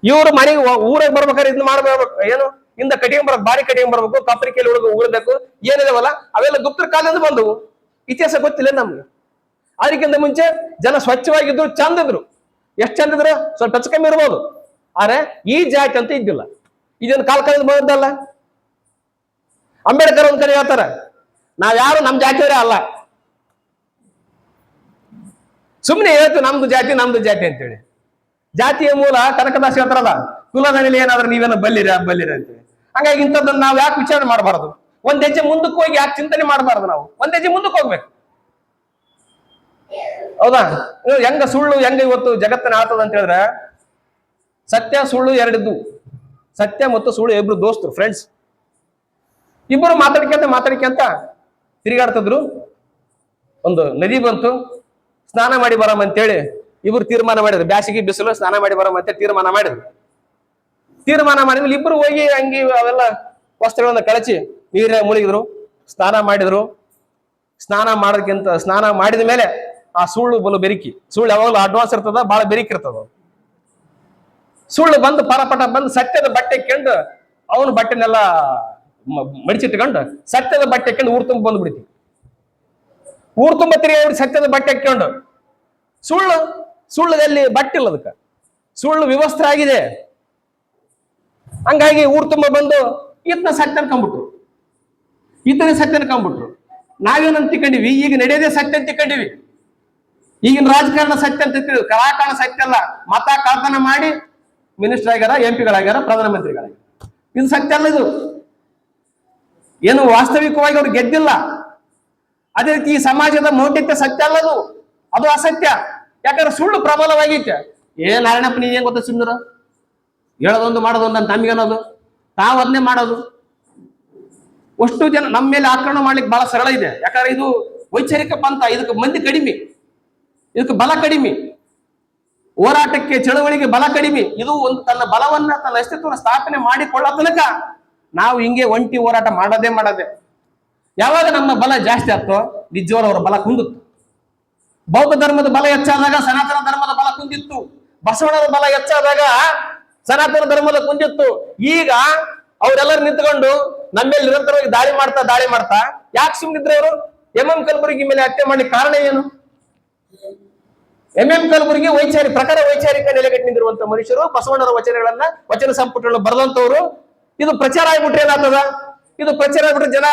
ಇವರು ಮನೆಗೆ ಊರಾಗ ಬರ್ಬೇಕಾದ್ರೆ ಇದನ್ನ ಮಾಡ್ಬೇಕು, ಏನು ಇಂದ ಕಟಿಂಗ್ ಬರ್ಬೇಕು, ಬಾರಿ ಕಟಿಂಗ್ ಬರ್ಬೇಕು, ಕಪ್ರಿಕೆಯಲ್ಲಿ ಉಳ್ಬೇಕು, ಏನಿದಾವಲ್ಲ ಅವೆಲ್ಲ ಗುಪ್ತರ ಕಾಲದಿಂದ ಬಂದವು. ಇತಿಹಾಸ ಗೊತ್ತಿಲ್ಲ ನಮ್ಗೆ. ಅದಕ್ಕಿಂತ ಮುಂಚೆ ಜನ ಸ್ವಚ್ಛವಾಗಿದ್ರು, ಚಂದಿದ್ರು. ಎಷ್ಟು ಚಂದಿದ್ರು, ಸ್ವಲ್ಪ ಹೆಚ್ಚು ಕಮ್ಮಿ ಇರ್ಬೋದು. ಆದ್ರೆ ಈ ಜಾತಿ ಅಂತ ಇದ್ದಿಲ್ಲ. ಇದೊಂದು ಕಾಲದಿಂದ ಬಂದದ್ದಲ್ಲ. ಅಂಬೇಡ್ಕರ್ ಒಂದ್ ಕಡೆ ಹೇಳ್ತಾರ, ನಾವ್ಯಾರು ನಮ್ಮ ಜಾತಿಯವರೇ ಅಲ್ಲ. ಸುಮ್ಮನೆ ಹೇಳ್ತು ನಮ್ದು ಜಾತಿ ಅಂತೇಳಿ. ಜಾತಿಯ ಮೂಲ ಕನಕದಾಸ ಹೇಳ್ತಾರಲ್ಲ, ಕುಲದ ನೆಲೆ ಏನಾದ್ರೂ ನೀವೇನೋ ಬಲ್ಲಿರ ಅಂತೇಳಿ. ಹಂಗಾಗಿ ಇಂಥದ್ದನ್ನ ನಾವು ಯಾಕೆ ವಿಚಾರಣೆ ಮಾಡಬಾರದು? ಒಂದ್ ಹೆಜ್ಜೆ ಮುಂದಕ್ಕೆ ಹೋಗಿ ಯಾಕೆ ಚಿಂತನೆ ಮಾಡಬಾರ್ದು? ನಾವು ಒಂದ್ ಹೆಜ್ಜೆ ಮುಂದಕ್ಕೆ ಹೋಗ್ಬೇಕು, ಹೌದಾ? ಹೆಂಗ ಸುಳ್ಳು ಹೆಂಗ ಇವತ್ತು ಜಗತ್ತನ್ನ ಆಳ್ತದ ಅಂತ ಹೇಳಿದ್ರೆ, ಸತ್ಯ ಸುಳ್ಳು ಎರಡಿದ್ದು. ಸತ್ಯ ಮತ್ತು ಸುಳ್ಳು ಇಬ್ರು ದೋಸ್ತರು, ಫ್ರೆಂಡ್ಸ್. ಇಬ್ಬರು ಮಾತಾಡ್ಕೊಂತ ತಿರುಗಾಡ್ತಿದ್ರು. ಒಂದು ನದಿ ಬಂತು, ಸ್ನಾನ ಮಾಡಿ ಬರಮ್ಮ ಅಂತೇಳಿ ಇಬ್ರು ತೀರ್ಮಾನ ಮಾಡಿದ್ರು. ಬ್ಯಾಸಿಗೆ ಬಿಸಿಲು ಸ್ನಾನ ಮಾಡಿ ಬರಮ್ಮ ಅಂತ ತೀರ್ಮಾನ ಮಾಡಿದ್ಮೇಲೆ ಇಬ್ರು ಹೋಗಿ ಅಂಗಿ ಅವೆಲ್ಲ ವಸ್ತ್ರಗಳನ್ನ ಕಳಚಿ ನೀರೇ ಮುಳುಗಿದ್ರು, ಸ್ನಾನ ಮಾಡಿದ್ರು. ಸ್ನಾನ ಮಾಡಿದ ಮೇಲೆ ಆ ಸುಳ್ಳು ಬಲು ಬೆರಿಕಿ. ಸುಳ್ಳು ಯಾವಾಗಲೂ ಅಡ್ವಾನ್ಸ್ ಇರ್ತದ, ಬಹಳ ಬೆರಿಕಿ ಇರ್ತದ. ಸುಳ್ಳು ಬಂದು ಪರಪಟ ಬಂದು ಸತ್ಯದ ಬಟ್ಟೆ ಕೆಂಡು ಅವನು ಬಟ್ಟೆನೆಲ್ಲ ಮಡಿಚಿಟ್ಕೊಂಡು ಸತ್ಯದ ಬಟ್ಟೆ ಹಾಕೊಂಡು ಊರ್ ತುಂಬ ಬಂದ್ಬಿಡ್ತಿ. ಊರ್ ತುಂಬ ತಿರುಗಿ ಸತ್ಯದ ಬಟ್ಟೆ ಹಾಕೊಂಡು ಸುಳ್ಳದಲ್ಲಿ ಬಟ್ಟೆ ಇಲ್ಲ, ಅದಕ್ಕೆ ಸುಳ್ಳು ವ್ಯವಸ್ಥೆ ಆಗಿದೆ. ಹಂಗಾಗಿ ಊರ್ ತುಂಬ ಬಂದು ಈತನ ಸತ್ಯ ಅನ್ಕೊಂಡ್ಬಿಟ್ರು. ನಾವೇನಂತ ತಿಳ್ಕೊಂಡಿವಿ, ಈಗ ನಡೆಯೋದೇ ಸತ್ಯ ಅಂತ ತಿಳ್ಕೊಂಡಿವಿ. ಈಗಿನ ರಾಜಕಾರಣ ಸತ್ಯ ಅಂತ ತಿಳ್ಕೊಂಡಿವಿ. ಕಲಾಕಾರಣ ಸತ್ಯ ಅಲ್ಲ. ಮತ ಕಳ್ತನ ಮಾಡಿ ಮಿನಿಸ್ಟರ್ ಆಗ್ಯಾರ, MP ಗಳಾಗ್ಯಾರ, ಪ್ರಧಾನಮಂತ್ರಿಗಳಾಗ್ಯಾರ. ಇದು ಸತ್ಯ ಅಲ್ಲ. ಇದು ಏನು ವಾಸ್ತವಿಕವಾಗಿ ಅವ್ರು ಗೆದ್ದಿಲ್ಲ. ಅದೇ ರೀತಿ ಈ ಸಮಾಜದ ಮೌಢ್ಯತೆ ಸತ್ಯ ಅಲ್ಲದು, ಅದು ಅಸತ್ಯ. ಯಾಕಂದ್ರೆ ಸುಳ್ಳು ಪ್ರಬಲವಾಗೈತೆ. ನಾರಾಯಣಪ್ಪ ನೀನ್ ಏನ್ ಗೊತ್ತ ಸುಂದರ, ಹೇಳೋದೊಂದು ಮಾಡೋದೊಂದು ಅಂತ ನಮ್ಗೇನೋದು, ತಾವು ಅದನ್ನೇ ಮಾಡೋದು. ಅಷ್ಟು ಜನ ನಮ್ಮ ಮೇಲೆ ಆಕ್ರಮಣ ಮಾಡ್ಲಿಕ್ಕೆ ಬಹಳ ಸರಳ ಇದೆ. ಯಾಕಂದ್ರೆ ಇದು ವೈಚಾರಿಕ ಪಂಥ, ಇದಕ್ಕೆ ಮಂದಿ ಕಡಿಮೆ, ಇದಕ್ಕೆ ಬಲ ಕಡಿಮೆ, ಹೋರಾಟಕ್ಕೆ ಚಳವಳಿಗೆ ಬಲ ಕಡಿಮೆ. ಇದು ಒಂದು ತನ್ನ ಬಲವನ್ನ, ತನ್ನ ಅಸ್ತಿತ್ವವನ್ನು ಸ್ಥಾಪನೆ ಮಾಡಿಕೊಳ್ಳೋ ತನಕ ನಾವು ಹಿಂಗೆ ಒಂಟಿ ಹೋರಾಟ ಮಾಡದೆ ಯಾವಾಗ ನಮ್ಮ ಬಲ ಜಾಸ್ತಿ ಆಗ್ತೋ ನಿಜವಾದ ಅವರ ಬಲ ಕುಂದಿತ್ತು. ಬೌದ್ಧ ಧರ್ಮದ ಬಲ ಹೆಚ್ಚಾದಾಗ ಸನಾತನ ಧರ್ಮದ ಬಲ ಕುಂದಿತ್ತು. ಬಸವಣ್ಣನ ಬಲ ಹೆಚ್ಚಾದಾಗ ಸನಾತನ ಧರ್ಮದ ಕುಂದಿತ್ತು. ಈಗ ಅವರೆಲ್ಲರೂ ನಿಂತ್ಕೊಂಡು ನಮ್ಮ ಮೇಲೆ ನಿರಂತರವಾಗಿ ದಾಳಿ ಮಾಡ್ತಾ ಯಾಕೆ ಸುಮ್ಮನಿದ್ರೆ ಅವರು? MM ಕಲಬುರ್ಗಿ ಮೇಲೆ ಹತ್ಯೆ ಮಾಡ್ಲಿಕ್ಕೆ ಕಾರಣ ಏನು? MM ಕಲಬುರ್ಗಿ ಪ್ರಕಾರ ವೈಚಾರಿಕ ನೆಲೆಗಟ್ಟಿನಿರುವಂತ ಮನುಷ್ಯರು, ಬಸವಣ್ಣರ ವಚನ ಸಂಪುಟಗಳನ್ನು ಬರೆದಂತವ್ರು. ಇದು ಪ್ರಚಾರ ಆಗ್ಬಿಟ್ರೆ ಏನಾಗ್ತದ? ಇದು ಪ್ರಚಾರ ಆಗ್ಬಿಟ್ರೆ ಜನ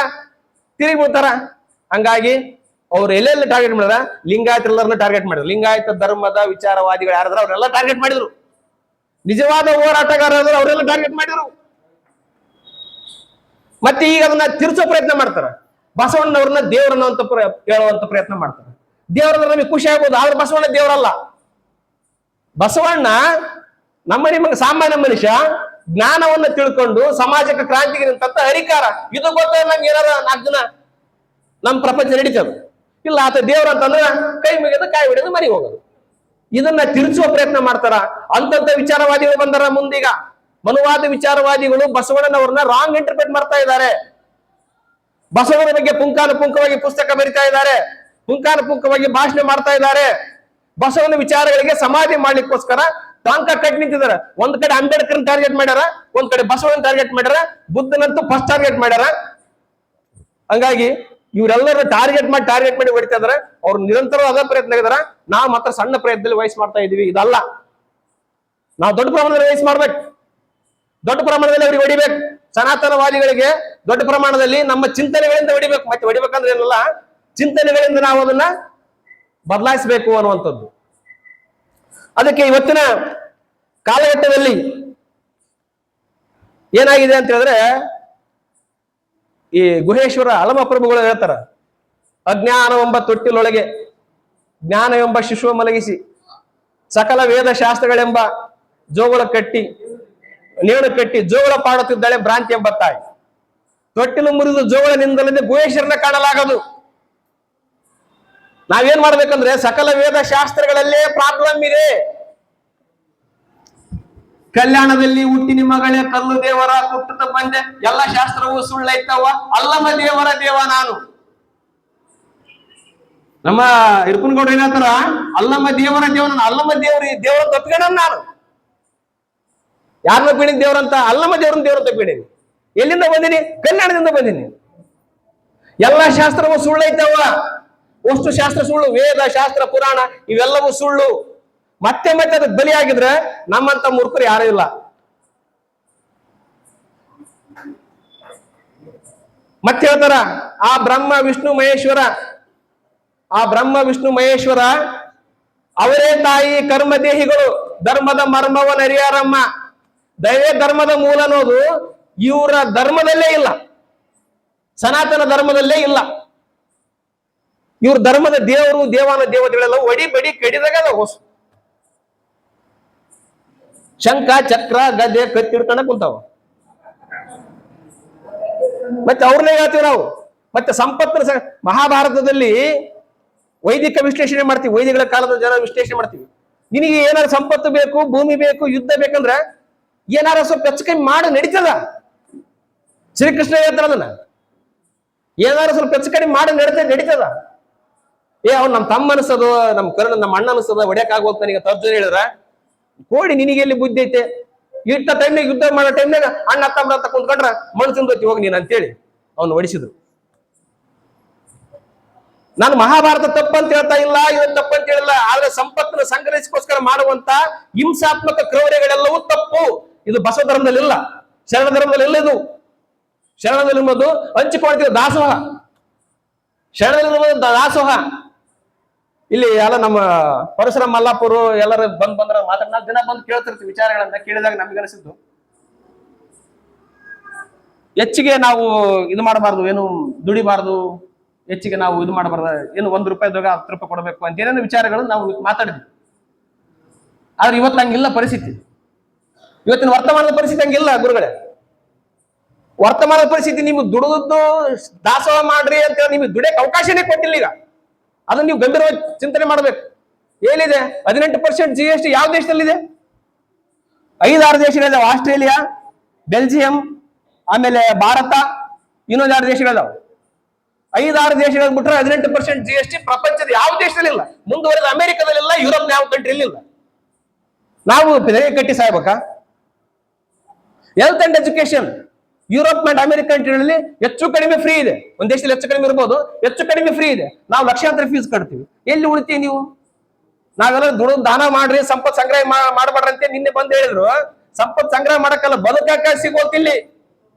ತಿರುಗಿ ಬಿಡ್ತಾರ. ಹಂಗಾಗಿ ಅವ್ರು ಎಲ್ಲೆಲ್ಲ ಟಾರ್ಗೆಟ್ ಮಾಡಿದ್ರ, ಲಿಂಗಾಯತರೆಲ್ಲರನ್ನ ಟಾರ್ಗೆಟ್ ಮಾಡಿದ್ರು. ಲಿಂಗಾಯತ ಧರ್ಮದ ವಿಚಾರವಾದಿಗಳು ಯಾರಾದ್ರ ಅವರೆಲ್ಲ ಟಾರ್ಗೆಟ್ ಮಾಡಿದ್ರು. ನಿಜವಾದ ಹೋರಾಟಗಾರರು ಅವರೆಲ್ಲ ಟಾರ್ಗೆಟ್ ಮಾಡಿದ್ರು. ಮತ್ತೆ ಈಗ ಅದನ್ನ ತಿರ್ಸೋ ಪ್ರಯತ್ನ ಮಾಡ್ತಾರ. ಬಸವಣ್ಣವ್ರನ್ನ ದೇವರನ್ನ ಅಂತ ಹೇಳುವಂತ ಪ್ರಯತ್ನ ಮಾಡ್ತಾರೆ. ದೇವರನ್ನ ನಮಗೆ ಖುಷಿ ಆಗ್ಬೋದು, ಆದ್ರೆ ಬಸವಣ್ಣ ದೇವರಲ್ಲ. ಬಸವಣ್ಣ ನಿಮಗೆ ಸಾಮಾನ್ಯ ಮನುಷ್ಯ, ಜ್ಞಾನವನ್ನ ತಿಳ್ಕೊಂಡು ಸಮಾಜಕ್ಕೆ ಕ್ರಾಂತಿಗೆ ನಿಂತ ಹರಿಕಾರ. ಇದು ಗೊತ್ತಾಗ ನಮ್ಗೆ ಏನಾರ 4 ದಿನ ನಮ್ ಪ್ರಪಂಚ ನಡೀತದ. ಇಲ್ಲ ಆತ ದೇವ್ರ ಅಂತಂದ್ರೆ ಕೈ ಮುಗಿಯೋದು, ಕಾಯಿ ಹಿಡಿಯೋದು, ಮನೆಗೆ ಹೋಗೋದು. ಇದನ್ನ ತಿರುಚುವ ಪ್ರಯತ್ನ ಮಾಡ್ತಾರ. ಅಂತಂತ ವಿಚಾರವಾದಿಗಳು ಬಂದಾರ. ಮುಂದೀಗ ಮನುವಾದ ವಿಚಾರವಾದಿಗಳು ಬಸವಣ್ಣನವ್ರನ್ನ ರಾಂಗ್ ಇಂಟರ್ಪ್ರೇಟ್ ಮಾಡ್ತಾ ಇದ್ದಾರೆ. ಬಸವಣ್ಣನ ಬಗ್ಗೆ ಪುಂಖಾನುಪುಂಖವಾಗಿ ಪುಸ್ತಕ ಬರಿತಾ ಇದ್ದಾರೆ, ಪುಂಖಾನುಪುಂಖವಾಗಿ ಭಾಷಣ ಮಾಡ್ತಾ ಇದ್ದಾರೆ. ಬಸವನ ವಿಚಾರಗಳಿಗೆ ಸಮಾಧಿ ಮಾಡ್ಲಿಕ್ಕೋಸ್ಕರ ಟಾಂಕ ಕಟ್ ನಿಂತಿದ್ದಾರೆ. ಒಂದ್ ಕಡೆ ಅಂಬೇಡ್ಕರ್ ಟಾರ್ಗೆಟ್ ಮಾಡ್ಯಾರ, ಒಂದ್ ಕಡೆ ಬಸವನ ಟಾರ್ಗೆಟ್ ಮಾಡ್ಯಾರ, ಬುದ್ಧನಂತೂ ಫಸ್ಟ್ ಟಾರ್ಗೆಟ್ ಮಾಡ್ಯಾರ. ಹಂಗಾಗಿ ಇವರೆಲ್ಲರೂ ಟಾರ್ಗೆಟ್ ಮಾಡಿ ಹೊಡಿತಾ ಇದಾರೆ. ಅವ್ರು ನಿರಂತರ ಅದೇ ಪ್ರಯತ್ನ ಇದಾರ. ನಾವು ಮಾತ್ರ ಸಣ್ಣ ಪ್ರಯತ್ನದಲ್ಲಿ ವಯಸ್ಸು ಮಾಡ್ತಾ ಇದೀವಿ. ಇದಲ್ಲ, ನಾವು ದೊಡ್ಡ ಪ್ರಮಾಣದಲ್ಲಿ ವಯಸ್ಸು ಮಾಡ್ಬೇಕು, ದೊಡ್ಡ ಪ್ರಮಾಣದಲ್ಲಿ ಅವ್ರಿಗೆ ಹೊಡಿಬೇಕು. ಸನಾತನವಾದಿಗಳಿಗೆ ದೊಡ್ಡ ಪ್ರಮಾಣದಲ್ಲಿ ನಮ್ಮ ಚಿಂತನೆಗಳಿಂದ ಹೊಡಿಬೇಕು. ಮತ್ತೆ ಹೊಡಿಬೇಕಂದ್ರೆ ಏನಲ್ಲ, ಚಿಂತನೆಗಳಿಂದ ನಾವು ಅದನ್ನ ಬದಲಾಯಿಸಬೇಕು ಅನ್ನುವಂಥದ್ದು. ಅದಕ್ಕೆ ಇವತ್ತಿನ ಕಾಲಘಟ್ಟದಲ್ಲಿ ಏನಾಗಿದೆ ಅಂತ ಹೇಳಿದ್ರೆ, ಈ ಗುಹೇಶ್ವರ ಹಲಮ ಪ್ರಭುಗಳು ಹೇಳ್ತಾರ, ಅಜ್ಞಾನವೆಂಬ ತೊಟ್ಟಿಲೊಳಗೆ ಜ್ಞಾನವೆಂಬ ಶಿಶುವ ಮಲಗಿಸಿ ಸಕಲ ವೇದ ಶಾಸ್ತ್ರಗಳೆಂಬ ಜೋಗುಳ ಕಟ್ಟಿ ನೇಣು ಕಟ್ಟಿ ಜೋಗುಳ ಪಾಡುತ್ತಿದ್ದಾಳೆ ಭ್ರಾಂತಿ ಎಂಬ ತಾಯಿ. ತೊಟ್ಟಿಲು ಮುರಿದು ಜೋಗುಳನಿಂದಲೇ ಗುಹೇಶ್ವರನ ಕಾಣಲಾಗದು. ನಾವೇನ್ ಮಾಡ್ಬೇಕಂದ್ರೆ, ಸಕಲ ವೇದ ಶಾಸ್ತ್ರಗಳಲ್ಲೇ ಪ್ರಾಬ್ಲಮ್ ಇದೆ. ಕಲ್ಯಾಣದಲ್ಲಿ ಹುಟ್ಟಿನ ಮಗಳೇ ಕಲ್ಲು ದೇವರ ಕುಟ್ಟುತ್ತ ಬಂದೆ, ಎಲ್ಲ ಶಾಸ್ತ್ರವು ಸುಳ್ಳೈತವ, ಅಲ್ಲಮ್ಮ ದೇವರ ದೇವ ನಾನು. ನಮ್ಮ ಇರ್ಪನಗೌಡ ಏನಂತಾರ, ಅಲ್ಲಮ್ಮ ದೇವರ ದೇವ ನಾನು. ಅಲ್ಲಮ್ಮ ದೇವರ ತಪ್ಪಿಣ ನಾನು. ಯಾರನ್ನ ತಪ್ಪಿಣಿ ದೇವ್ರಂತ? ಅಲ್ಲಮ್ಮ ದೇವ್ರನ್ನ ದೇವ್ರ ತಪ್ಪಿಣಿ. ಎಲ್ಲಿಂದ ಬಂದಿನಿ? ಕಲ್ಯಾಣದಿಂದ ಬಂದಿನಿ. ಎಲ್ಲ ಶಾಸ್ತ್ರವು ಸುಳ್ಳೈತವ, ವಸ್ತು ಶಾಸ್ತ್ರ ಸುಳ್ಳು, ವೇದ ಶಾಸ್ತ್ರ ಪುರಾಣ ಇವೆಲ್ಲವೂ ಸುಳ್ಳು. ಮತ್ತೆ ಅದಕ್ಕೆ ಬಲಿಯಾಗಿದ್ರೆ ನಮ್ಮಂತ ಮೂರ್ಖರು ಯಾರೂ ಇಲ್ಲ. ಮತ್ತೆ ಹೇಳ್ತಾರ, ಆ ಬ್ರಹ್ಮ ವಿಷ್ಣು ಮಹೇಶ್ವರ ಅವರೇ ತಾಯಿ ಕರ್ಮ ದೇಹಿಗಳು, ಧರ್ಮದ ಮರ್ಮವನರಿಯಾರಮ್ಮ. ದೈವೇ ಧರ್ಮದ ಮೂಲ ಅನ್ನೋದು ಇವರ ಧರ್ಮದಲ್ಲೇ ಇಲ್ಲ, ಸನಾತನ ಧರ್ಮದಲ್ಲೇ ಇಲ್ಲ. ಇವ್ರ ಧರ್ಮದ ದೇವರು ದೇವಾನ ದೇವತೆಗಳೆಲ್ಲ ಒಡಿ ಬಡಿ ಕಡಿದಾಗ ಹೊಸ ಶಂಖ ಚಕ್ರ ಗದೆ ಕತ್ತಿಡ್ಕೊಂಡ ಕುಂತಾವ. ಮತ್ತೆ ಅವ್ರನ್ನೇ ಹೇಳ್ತೀವಿ ನಾವು. ಮತ್ತೆ ಸಂಪತ್ತಿನ ಮಹಾಭಾರತದಲ್ಲಿ ವೈದಿಕ ವಿಶ್ಲೇಷಣೆ ಮಾಡ್ತೀವಿ, ವೈದಿಗಳ ಕಾಲದ ಜನ ವಿಶ್ಲೇಷಣೆ ಮಾಡ್ತೀವಿ. ನಿನಗೆ ಏನಾರು ಸಂಪತ್ತು ಬೇಕು, ಭೂಮಿ ಬೇಕು, ಯುದ್ಧ ಬೇಕಂದ್ರೆ ಏನಾರ ಸ್ವಲ್ಪ ಹೆಚ್ಚು ಕಮ್ಮಿ ಮಾಡಿ ನಡೀತದ. ಶ್ರೀಕೃಷ್ಣ ಹೇಳ್ತಾರ ಅದನ್ನ, ಏನಾರು ಸ್ವಲ್ಪ ಹೆಚ್ಚು ಕಡಿಮೆ ಮಾಡಿ ನಡೀತದ. ಅವ್ನು ನಮ್ಮ ತಮ್ಮ ಅನಿಸ್ತದ, ನಮ್ಮ ಅಣ್ಣ ಅನಿಸ್ತದ, ಹೊಡ್ಯಕ್ ಆಗೋದು ನನಗೆ ತರ್ಜನ ಹೇಳಿದ್ರ ಕೋಡಿ ನಿನಗೆ ಎಲ್ಲಿ ಬುದ್ಧಿ ಐತೆ? ಇಟ್ಟ ಟೈಮ್ನಾಗ ಯುದ್ಧ ಮಾಡೋ ಟೈಮ್ನಾಗ ಅಣ್ಣ ತಮ್ಮ ಅಂತ ಕುಂತ್ಕೊಂಡ್ರ ಮಣ್ಣು ತಿಂದೋತಿ ಹೋಗಿ ನೀನ್ ಅಂತೇಳಿ ಅವ್ನು ಹೊಡಿಸಿದ್ರು. ನಾನು ಮಹಾಭಾರತ ತಪ್ಪಂತ ಹೇಳ್ತಾ ಇಲ್ಲ, ಇವತ್ತು ತಪ್ಪಂತ ಹೇಳಿಲ್ಲ. ಆದ್ರೆ ಸಂಪತ್ತನ್ನು ಸಂಗ್ರಹಿಸೋಸ್ಕರ ಮಾಡುವಂತ ಹಿಂಸಾತ್ಮಕ ಕ್ರೌರ್ಯಗಳೆಲ್ಲವೂ ತಪ್ಪು. ಇದು ಬಸವ ಧರ್ಮದಲ್ಲಿ ಇಲ್ಲ, ಶರಣ ಧರ್ಮದಲ್ಲಿ ಇಲ್ಲ. ಇದು ಶರಣದಲ್ಲಿ ಎಂಬುದು ಹಂಚಿಕೊಳ್ತಿದ್ದ ದಾಸೋಹ, ಶರಣದಲ್ಲಿ ದಾಸೋಹ. ಇಲ್ಲಿ ಎಲ್ಲ ನಮ್ಮ ಪರಶುರಾಮ ಮಲ್ಲಾಪುರ ಎಲ್ಲರೂ ಬಂದ್ರ ಮಾತ್ರ ನಾವು ದಿನ ಬಂದು ಕೇಳ್ತಿರ್ತೀವಿ ವಿಚಾರಗಳನ್ನ. ಕೇಳಿದಾಗ ನಮ್ಗೆ ಅನಿಸಿದ್ದು, ಹೆಚ್ಚಿಗೆ ನಾವು ಇದು ಮಾಡಬಾರ್ದು, ಏನು ದುಡಿಬಾರ್ದು, ಹೆಚ್ಚಿಗೆ ನಾವು ಇದು ಮಾಡಬಾರ್ದು, ಏನು ₹1 ₹10 ಕೊಡಬೇಕು ಅಂತ ಏನೇನು ವಿಚಾರಗಳು ನಾವು ಮಾತಾಡಿದ್ವಿ. ಆದ್ರೆ ಇವತ್ತು ಹಂಗಿಲ್ಲ ಪರಿಸ್ಥಿತಿ. ಇವತ್ತಿನ ವರ್ತಮಾನದ ಪರಿಸ್ಥಿತಿ ಹಂಗಿಲ್ಲ ಗುರುಗಳೇ. ವರ್ತಮಾನದ ಪರಿಸ್ಥಿತಿ ನಿಮ್ಗೆ ದುಡಿದು ದಾಸೋಹ ಮಾಡ್ರಿ ಅಂತ ಹೇಳಿ ನಿಮ್ಗೆ ದುಡಿಯಕ್ಕೆ ಅವಕಾಶನೇ ಕೊಟ್ಟಿಲ್ಲ. ಈಗ ಅದನ್ನ ನೀವು ಗಂಭೀರವಾಗಿ ಚಿಂತನೆ ಮಾಡ್ಬೇಕು. ಏನಿದೆ 18% GST ಯಾವ ದೇಶದಲ್ಲಿದೆ? 5-6 ದೇಶಗಳಿದಾವೆ. ಆಸ್ಟ್ರೇಲಿಯಾ, ಬೆಲ್ಜಿಯಂ, ಆಮೇಲೆ ಭಾರತ, ಇನ್ನೊಂದು 2 ದೇಶಗಳಿದಾವೆ. 5-6 ದೇಶಗಳು ಬಿಟ್ರೆ 18% GST ಪ್ರಪಂಚದ ಯಾವ ದೇಶದಲ್ಲಿಲ್ಲ. ಮುಂದುವರೆದ ಅಮೆರಿಕದಲ್ಲಿಲ್ಲ, ಯುರೋಪ್ ಯಾವ ಕಂಟ್ರಿಲಿಲ್ಲ. ನಾವು ಕಟ್ಟಿ ಸಾಯ್ಬೇಕಾ? Health and education Europe and America ಕಂಟ್ರಿಗಳಲ್ಲಿ ಹೆಚ್ಚು ಕಡಿಮೆ ಫ್ರೀ ಇದೆ. ಒಂದ್ ದೇಶದಲ್ಲಿ ಹೆಚ್ಚು ಕಡಿಮೆ ಇರ್ಬೋದು, ಹೆಚ್ಚು ಕಡಿಮೆ ಫ್ರೀ ಇದೆ. ನಾವು ಲಕ್ಷಾಂತರ ಫೀಸ್ ಕಟ್ತೀವಿ. ಎಲ್ಲಿ ಉಳಿತೀವಿ ನೀವು? ನಾವೆಲ್ಲ ದುಡ್ಡು ದಾನ ಮಾಡ್ರಿ, ಸಂಪತ್ ಸಂಗ್ರಹ ಮಾಡಬೇಡ್ರಿ ಅಂತ ನಿನ್ನೆ ಬಂದು ಹೇಳಿದ್ರು. ಸಂಪತ್ ಸಂಗ್ರಹ ಮಾಡಕ್ಕಲ್ಲ, ಬದುಕಕ್ಕ ಸಿಗೋತಿಲ್ಲಿ.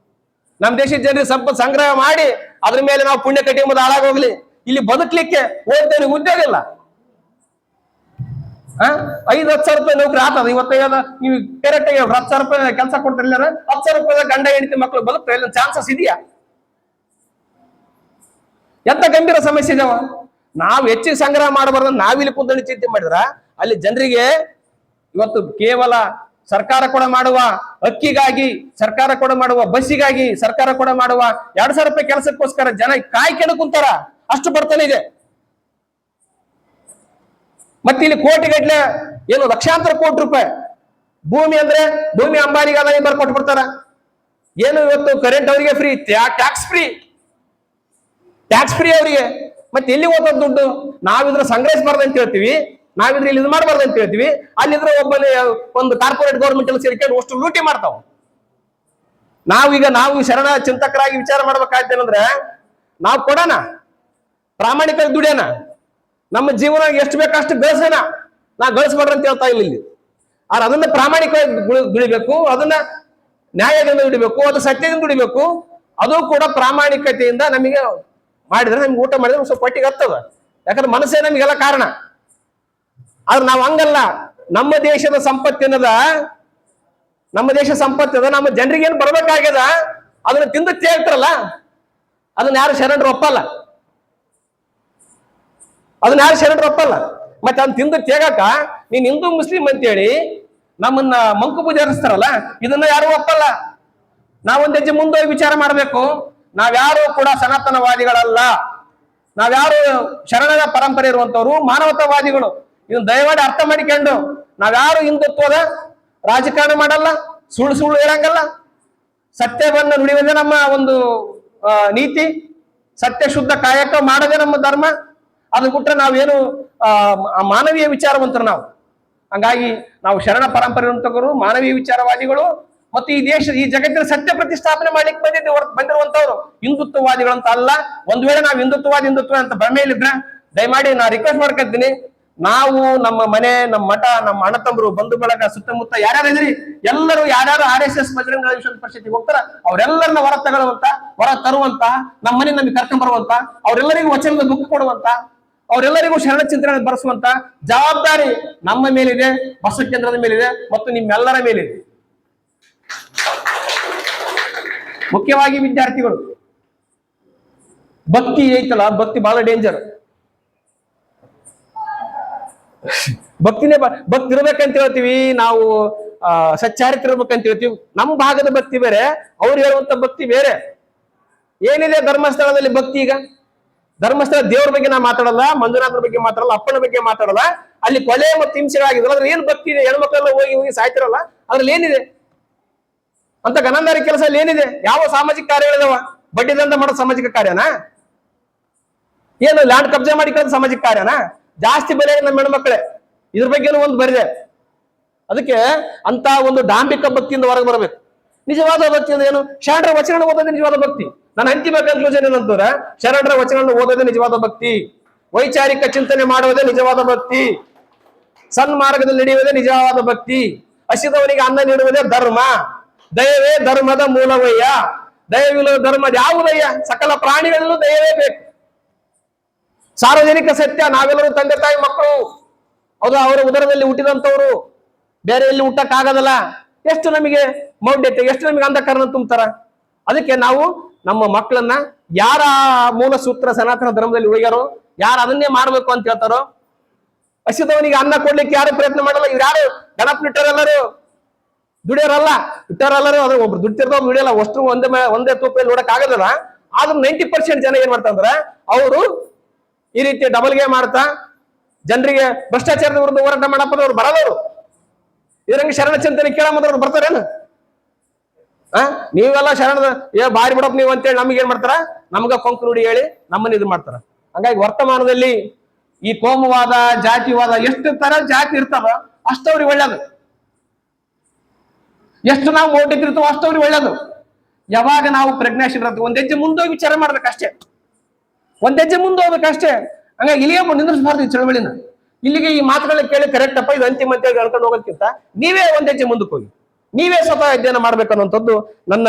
ನಮ್ಮ ದೇಶದ ಜನರಿಗೆ ಸಂಪತ್ ಸಂಗ್ರಹ ಮಾಡಿ ಅದ್ರ ಮೇಲೆ ನಾವು ಪುಣ್ಯ ಕಟ್ಟಿ ಎಂಬುದು ಹಾಳಾಗೋಗ್ಲಿ. ಇಲ್ಲಿ ಬದುಕಲಿಕ್ಕೆ ಓದ್ತೇನೆ ಉದ್ಯೋಗ ಇಲ್ಲ. 5-10 ಸಾವಿರ ರೂಪಾಯಿ ನೌಕರಿ ಆಗ್ತದ ಇವತ್ತು. ನೀವು ಕರೆಕ್ಟ್ ಆಗಿ 10 ಸಾವಿರ ರೂಪಾಯಿ ಕೆಲಸ ಕೊಡ್ತಿರ್ಲಿಲ್ಲ, 10 ಸಾವಿರ ರೂಪಾಯಿ ಗಂಡ ಹೆಂಡತಿ ಮಕ್ಕಳು ಬದುಕ್ತಾರೆ, ಇಲ್ಲ ಚಾನ್ಸಸ್ ಇದೆಯಾ? ಎಂತ ಗಂಭೀರ ಸಮಸ್ಯೆ ಇದಾವ. ನಾವು ಹೆಚ್ಚಿಗೆ ಸಂಗ್ರಹ ಮಾಡಬಾರ್ದು. ನಾವಿಲ್ಲಿ ಕುಂತ ಚಿಂತೆ ಮಾಡಿದ್ರ ಅಲ್ಲಿ ಜನರಿಗೆ ಇವತ್ತು ಕೇವಲ ಸರ್ಕಾರ ಕೂಡ ಮಾಡುವ ಅಕ್ಕಿಗಾಗಿ, ಸರ್ಕಾರ ಕೂಡ ಮಾಡುವ ಬಸ್ಸಿಗಾಗಿ, ಸರ್ಕಾರ ಕೂಡ ಮಾಡುವ 2,000 ರೂಪಾಯಿ ಕೆಲಸಕ್ಕೋಸ್ಕರ ಜನ ಕಾಯ್ಕೊಂಡು ಕುಂತಾರ. ಅಷ್ಟು ಬರ್ತನೆ ಇದೆ. ಮತ್ತೆ ಇಲ್ಲಿ ಕೋಟಿಗಟ್ಲೆ, ಏನು ಲಕ್ಷಾಂತರ ಕೋಟಿ ರೂಪಾಯಿ ಭೂಮಿ ಅಂದ್ರೆ ಭೂಮಿ ಅಂಬಾನಿಗಾದ ಬರ್ಕೊಟ್ಟು ಬಿಡ್ತಾರ. ಏನು ಇವತ್ತು ಕರೆಂಟ್ ಅವರಿಗೆ ಫ್ರೀ, ಟ್ಯಾಕ್ಸ್ ಫ್ರೀ ಅವರಿಗೆ. ಮತ್ತೆ ಎಲ್ಲಿ ಹೋದ ದುಡ್ಡು? ನಾವಿದ್ರೆ ಸಂಗ್ರಹಿಸಬಾರ್ದು ಅಂತ ಹೇಳ್ತೀವಿ, ನಾವಿದ್ರೆ ಇಲ್ಲಿ ಇದು ಮಾಡಬಾರ್ದು ಅಂತ ಹೇಳ್ತೀವಿ. ಅಲ್ಲಿದ್ರೆ ಒಂದು ಕಾರ್ಪೊರೇಟ್ ಗೌರ್ಮೆಂಟ್ ಎಲ್ಲ ಸೇರ್ಕೊಂಡು ಅಷ್ಟು ಲೂಟಿ ಮಾಡ್ತಾವ. ನಾವು ಶರಣ ಚಿಂತಕರಾಗಿ ವಿಚಾರ ಮಾಡ್ಬೇಕಾಯ್ತೇನಂದ್ರೆ, ನಾವು ಕೊಡೋಣ, ಪ್ರಾಮಾಣಿಕವಾಗಿ ದುಡಿಯೋಣ, ನಮ್ಮ ಜೀವನ ಎಷ್ಟು ಬೇಕು ಅಷ್ಟು ಗಳಿಸೋಣ. ನಾ ಗಳಿಸ್ಬೇಡ್ರಿ ಅಂತ ಹೇಳ್ತಾ ಇಲ್ಲ ಇಲ್ಲಿ. ಆದ್ರೆ ಅದನ್ನ ಪ್ರಾಮಾಣಿಕವಾಗಿ ದುಡಿಬೇಕು, ಅದನ್ನ ನ್ಯಾಯದಿಂದ ದುಡಿಬೇಕು, ಅದು ಸತ್ಯದಿಂದ ದುಡಿಬೇಕು. ಅದು ಕೂಡ ಪ್ರಾಮಾಣಿಕತೆಯಿಂದ ನಮಗೆ ಮಾಡಿದ್ರೆ, ನಮ್ಗೆ ಊಟ ಮಾಡಿದ್ರೆ ಸ್ವಲ್ಪ ಪಟ್ಟಿಗೆ ಹತ್ತದ. ಯಾಕಂದ್ರೆ ಮನಸ್ಸೇ ನಮಗೆಲ್ಲ ಕಾರಣ. ಆದ್ರೆ ನಾವು ಹಂಗಲ್ಲ. ನಮ್ಮ ದೇಶದ ಸಂಪತ್ತಿನದ, ನಮ್ಮ ದೇಶ ಸಂಪತ್ತದ, ನಮ್ಮ ಜನರಿಗೆ ಏನು ಬರ್ಬೇಕಾಗ್ಯದ ಅದನ್ನ ತಿಂದು ತೇಗ್ತಾರಲ್ಲ, ಅದನ್ನ ಯಾರು ಶರಣರು ಒಪ್ಪಲ್ಲ. ಅದನ್ನ ಯಾರು ಶರಣರು ಒಪ್ಪಲ್ಲ. ಮತ್ತೆ ಅದನ್ನ ತಿಂದು ತೇಗಕ ನೀನ್ ಹಿಂದೂ ಮುಸ್ಲಿಂ ಅಂತೇಳಿ ನಮ್ಮನ್ನ ಮಂಕು ಪೂಜೆ ಹರಿಸ್ತಾರಲ್ಲ, ಇದನ್ನ ಯಾರು ಒಪ್ಪಲ್ಲ. ನಾವೊಂದ್ ಹೆಜ್ಜೆ ಮುಂದೋಗಿ ವಿಚಾರ ಮಾಡ್ಬೇಕು. ನಾವ್ಯಾರು ಕೂಡ ಸನಾತನವಾದಿಗಳಲ್ಲ, ನಾವ್ಯಾರು ಶರಣರ ಪರಂಪರೆ ಇರುವಂತವ್ರು ಮಾನವತಾವಾದಿಗಳು. ಇದನ್ನ ದಯಮಾಡಿ ಅರ್ಥ ಮಾಡಿಕೊಂಡು, ನಾವ್ಯಾರು ಹಿಂದುತ್ವದ ರಾಜಕಾರಣ ಮಾಡಲ್ಲ, ಸುಳ್ಳು ಸುಳ್ಳು ಹೇಳಂಗಲ್ಲ. ಸತ್ಯವನ್ನ ನುಡಿಯೋದೇ ನಮ್ಮ ಒಂದು ನೀತಿ, ಸತ್ಯ ಶುದ್ಧ ಕಾಯಕ ಮಾಡೋದೇ ನಮ್ಮ ಧರ್ಮ. ಅದನ್ನ ಬಿಟ್ರೆ ನಾವೇನು ಮಾನವೀಯ ವಿಚಾರವಂತರು ನಾವು. ಹಂಗಾಗಿ ನಾವು ಶರಣ ಪರಂಪರೆ ಇರುವಂತವರು, ಮಾನವೀಯ ವಿಚಾರವಾದಿಗಳು, ಮತ್ತು ಈ ದೇಶ ಈ ಜಗತ್ತಿನ ಸತ್ಯ ಪ್ರತಿಷ್ಠಾಪನೆ ಮಾಡ್ಲಿಕ್ಕೆ ಬಂದಿರುವಂತವ್ರು ಹಿಂದುತ್ವವಾದಿಗಳು ಅಂತ ಅಲ್ಲ. ಒಂದ್ ವೇಳೆ ನಾವು ಹಿಂದುತ್ವ ಅಂತ ಭ್ರಮೆಯಲ್ಲಿದ್ರೆ ದಯಮಾಡಿ ನಾ ರಿಕ್ವೆಸ್ಟ್ ಮಾಡ್ಕೊತೀನಿ, ನಾವು ನಮ್ಮ ಮನೆ, ನಮ್ಮ ಮಠ, ನಮ್ಮ ಅಣ್ಣ ತಮ್ಮರು, ಬಂಧು ಬಳಗ, ಸುತ್ತಮುತ್ತ ಯಾರ್ಯಾರು ಇದ್ರಿ ಎಲ್ಲರೂ ಯಾರ್ಯಾರು RSS ಬಜರಂಗ ವಿಶ್ವ ಪರಿಷತ್ತಿಗೆ ಹೋಗ್ತಾರ ಅವರೆಲ್ಲರನ್ನ ಹೊರ ತರುವಂತ, ನಮ್ಮ ಮನೆ ನಮಗೆ ಕರ್ಕೊಂಡ್ ಬರುವಂತ, ಅವರೆಲ್ಲರಿಗೂ ವಚನದ ದುಃಖ ಕೊಡುವಂತ, ಅವರೆಲ್ಲರಿಗೂ ಶರಣ ಚಿಂತನೆ ಬರೆಸುವಂತ ಜವಾಬ್ದಾರಿ ನಮ್ಮ ಮೇಲಿದೆ, ಬಸವ ಕೇಂದ್ರದ ಮೇಲಿದೆ ಮತ್ತು ನಿಮ್ಮೆಲ್ಲರ ಮೇಲಿದೆ. ಮುಖ್ಯವಾಗಿ ವಿದ್ಯಾರ್ಥಿಗಳು, ಭಕ್ತಿ ಐತಲ್ಲ, ಭಕ್ತಿ ಬಹಳ ಡೇಂಜರ್. ಭಕ್ತಿ ಇರ್ಬೇಕಂತ ಹೇಳ್ತೀವಿ ನಾವು, ಸಚ್ಚಾರಿತ್ರ ಇರ್ಬೇಕಂತ ಹೇಳ್ತೀವಿ. ನಮ್ಮ ಭಾಗದ ಭಕ್ತಿ ಬೇರೆ, ಅವ್ರು ಹೇಳುವಂತ ಭಕ್ತಿ ಬೇರೆ. ಏನಿದೆ ಧರ್ಮಸ್ಥಳದಲ್ಲಿ ಭಕ್ತಿ? ಈಗ ಧರ್ಮಸ್ಥಳ ದೇವ್ರ ಬಗ್ಗೆ ನಾ ಮಾತಾಡಲ್ಲ, ಮಂಜುನಾಥನ ಬಗ್ಗೆ ಮಾತಾಡಲ್ಲ, ಅಪ್ಪನ ಬಗ್ಗೆ ಮಾತಾಡಲ್ಲ. ಅಲ್ಲಿ ಕೊಲೆ ಮತ್ತು ಹಿಂಸೆಗಳಾಗಿದ್ರು, ಅದ್ರ ಏನ್ ಭಕ್ತಿ ಇದೆ? ಹೆಣ್ಮಕ್ಳೆಲ್ಲ ಹೋಗಿ ಸಾಯ್ತಿರಲ್ಲ, ಅದ್ರಲ್ಲಿ ಏನಿದೆ ಅಂತ ಗನಂದಾರಿ ಕೆಲಸ ಅಲ್ಲಿ ಏನಿದೆ? ಯಾವ ಸಾಮಾಜಿಕ ಕಾರ್ಯಗಳಿದಾವ? ಬಡ್ಡಿದಂದ ಮಾಡೋ ಸಾಮಾಜಿಕ ಕಾರ್ಯನಾ? ಏನು ಲ್ಯಾಂಡ್ ಕಬ್ಜಾ ಮಾಡಿಕೊಳ್ಳೋದು ಸಾಮಾಜಿಕ ಕಾರ್ಯನಾ? ಜಾಸ್ತಿ ಬೆಲೆ ನಮ್ಮ ಹೆಣ್ಮಕ್ಳೇ. ಇದ್ರ ಬಗ್ಗೆನೂ ಒಂದು ಬರಿದೆ. ಅದಕ್ಕೆ ಅಂತ ಒಂದು ಡಾಂಬಿಕ ಭಕ್ತಿಯಿಂದ ಹೊರಗೆ ಬರಬೇಕು. ನಿಜವಾದ ಭಕ್ತಿ ಅಂದ್ರೆ ಏನು? ಶರಣರ ವಚನ ಓದೋದೇ ನಿಜವಾದ ಭಕ್ತಿ. ನನ್ನ ಅಂತಿಮ ಕನ್ಕ್ಲೂಷನ್ ಏನಂತಂದ್ರ, ಶರಣರ ವಚನ ಓದೋದೇ ನಿಜವಾದ ಭಕ್ತಿ, ವೈಚಾರಿಕ ಚಿಂತನೆ ಮಾಡುವುದೇ ನಿಜವಾದ ಭಕ್ತಿ, ಸನ್ಮಾರ್ಗದಲ್ಲಿ ನಡೆಯುವುದೇ ನಿಜವಾದ ಭಕ್ತಿ, ಹಸಿದವನಿಗೆ ಅನ್ನ ನೀಡುವುದೇ ಧರ್ಮ, ದಯವೇ ಧರ್ಮದ ಮೂಲವಯ್ಯ, ದಯವಿಲ್ಲದ ಧರ್ಮದ ಯಾವುದಯ್ಯ? ಸಕಲ ಪ್ರಾಣಿಗಳಲ್ಲೂ ದಯವೇ ಬೇಕು. ಸಾರ್ವಜನಿಕ ಸತ್ಯ, ನಾವೆಲ್ಲರೂ ತಂದೆ ತಾಯಿ ಮಕ್ಕಳು, ಹೌದು, ಅವರ ಉದರದಲ್ಲಿ ಹುಟ್ಟಿದಂಥವ್ರು, ಬೇರೆ ಎಲ್ಲಿ ಹುಟ್ಟಕ್ಕಾಗದಲ್ಲ. ಎಷ್ಟು ನಮಗೆ ಮೌಢ್ಯತೆ, ಎಷ್ಟು ನಮಗೆ ಅಂಧಕಾರನ ತುಂಬ್ತಾರ. ಅದಕ್ಕೆ ನಾವು ನಮ್ಮ ಮಕ್ಕಳನ್ನ ಯಾರ ಮೂಲ ಸೂತ್ರ ಸನಾತನ ಧರ್ಮದಲ್ಲಿ ಹೋಗ್ಯಾರೋ, ಯಾರು ಅದನ್ನೇ ಮಾಡ್ಬೇಕು ಅಂತ ಹೇಳ್ತಾರೋ, ಹಸಿದವನಿಗೆ ಅನ್ನ ಕೊಡ್ಲಿಕ್ಕೆ ಯಾರು ಪ್ರಯತ್ನ ಮಾಡಲ್ಲ. ಇವ್ರು ಯಾರು ಗಣಪ ಇಟ್ಟರೆಲ್ಲರೂ ದುಡಿಯೋರಲ್ಲ, ಇಟ್ಟರೆಲ್ಲರೂ ಅದ್ರ ಒಬ್ರು ದುಡ್ತಿರ್ದವ್ರು ದುಡಿಯಲ್ಲ, ಅಷ್ಟು ಒಂದೇ ತೂಪಲ್ಲಿ ನೋಡಕ್ ಆಗದಲ್ಲ. ಆದ್ರೂ 90% ಜನ ಏನ್ ಮಾಡ್ತಾರಂದ್ರ, ಅವರು ಈ ರೀತಿ ಡಬಲ್ ಗೇಮ್ ಮಾಡ್ತಾ ಜನರಿಗೆ ಭ್ರಷ್ಟಾಚಾರದ ವಿರುದ್ಧ ಹೋರಾಟ ಮಾಡಪ್ಪದವ್ರು ಬರಲ್ಲವರು. ಇದ್ರಂಗೆ ಶರಣ ಚಿಂತನೆ ಕೇಳಂಬಂದ್ರವ್ರು ಬರ್ತಾರೇನು? ನೀವೆಲ್ಲ ಶರಣದ ಬಾರಿ ಬಿಡಪ್ಪ ನೀವು ಅಂತೇಳಿ ನಮ್ಗೆ ಏನ್ ಮಾಡ್ತಾರ? ನಮ್ಗ ಕೊಂಕು ನುಡಿ ಹೇಳಿ ನಮ್ಮನ್ನ ಇದು ಮಾಡ್ತಾರ. ಹಂಗಾಗಿ ವರ್ತಮಾನದಲ್ಲಿ ಈ ಕೋಮುವಾದ, ಜಾತಿವಾದ, ಎಷ್ಟು ತರ ಜಾತಿ ಇರ್ತಾವ ಅಷ್ಟವ್ರಿಗೆ ಒಳ್ಳೇದು, ಎಷ್ಟು ನಾವು ಮೌಢ್ಯತಿರ್ತಾವ ಅಷ್ಟವ್ರಿಗೆ ಒಳ್ಳೇದು. ಯಾವಾಗ ನಾವು ಪ್ರಜ್ಞಾಶೀಲರಾಗ್ತೀವಿ, ಒಂದ್ ಹೆಜ್ಜೆ ಮುಂದೋಗಿ ವಿಚಾರ ಮಾಡ್ಬೇಕಷ್ಟೇ, ಒಂದ್ ಹೆಜ್ಜೆ ಮುಂದೆ ಹೋಗ್ಬೇಕಷ್ಟೇ. ಹಂಗಾಗಿ ಇಲ್ಲಿಗೆ ನಿಂದ್ರಿಸಬಾರ್ದು ಈ ಚಳವಳಿನ. ಇಲ್ಲಿಗೆ ಈ ಮಾತುಗಳನ್ನ ಕೇಳಿ ಕರೆಕ್ಟ್ ಅಪ್ಪ ಇದು ಅಂತಿಮ ಅಂತ ಹೇಳ್ಕೊಂಡು ಹೋಗೋದಕ್ಕಿಂತ ನೀವೇ ಒಂದ್ ಹೆಜ್ಜೆ ಮುಂದಕ್ಕೆ ಹೋಗಿ, ನೀವೇ ಸ್ವತಃ ಅಧ್ಯಯನ ಮಾಡ್ಬೇಕನ್ನುವಂಥದ್ದು ನನ್ನ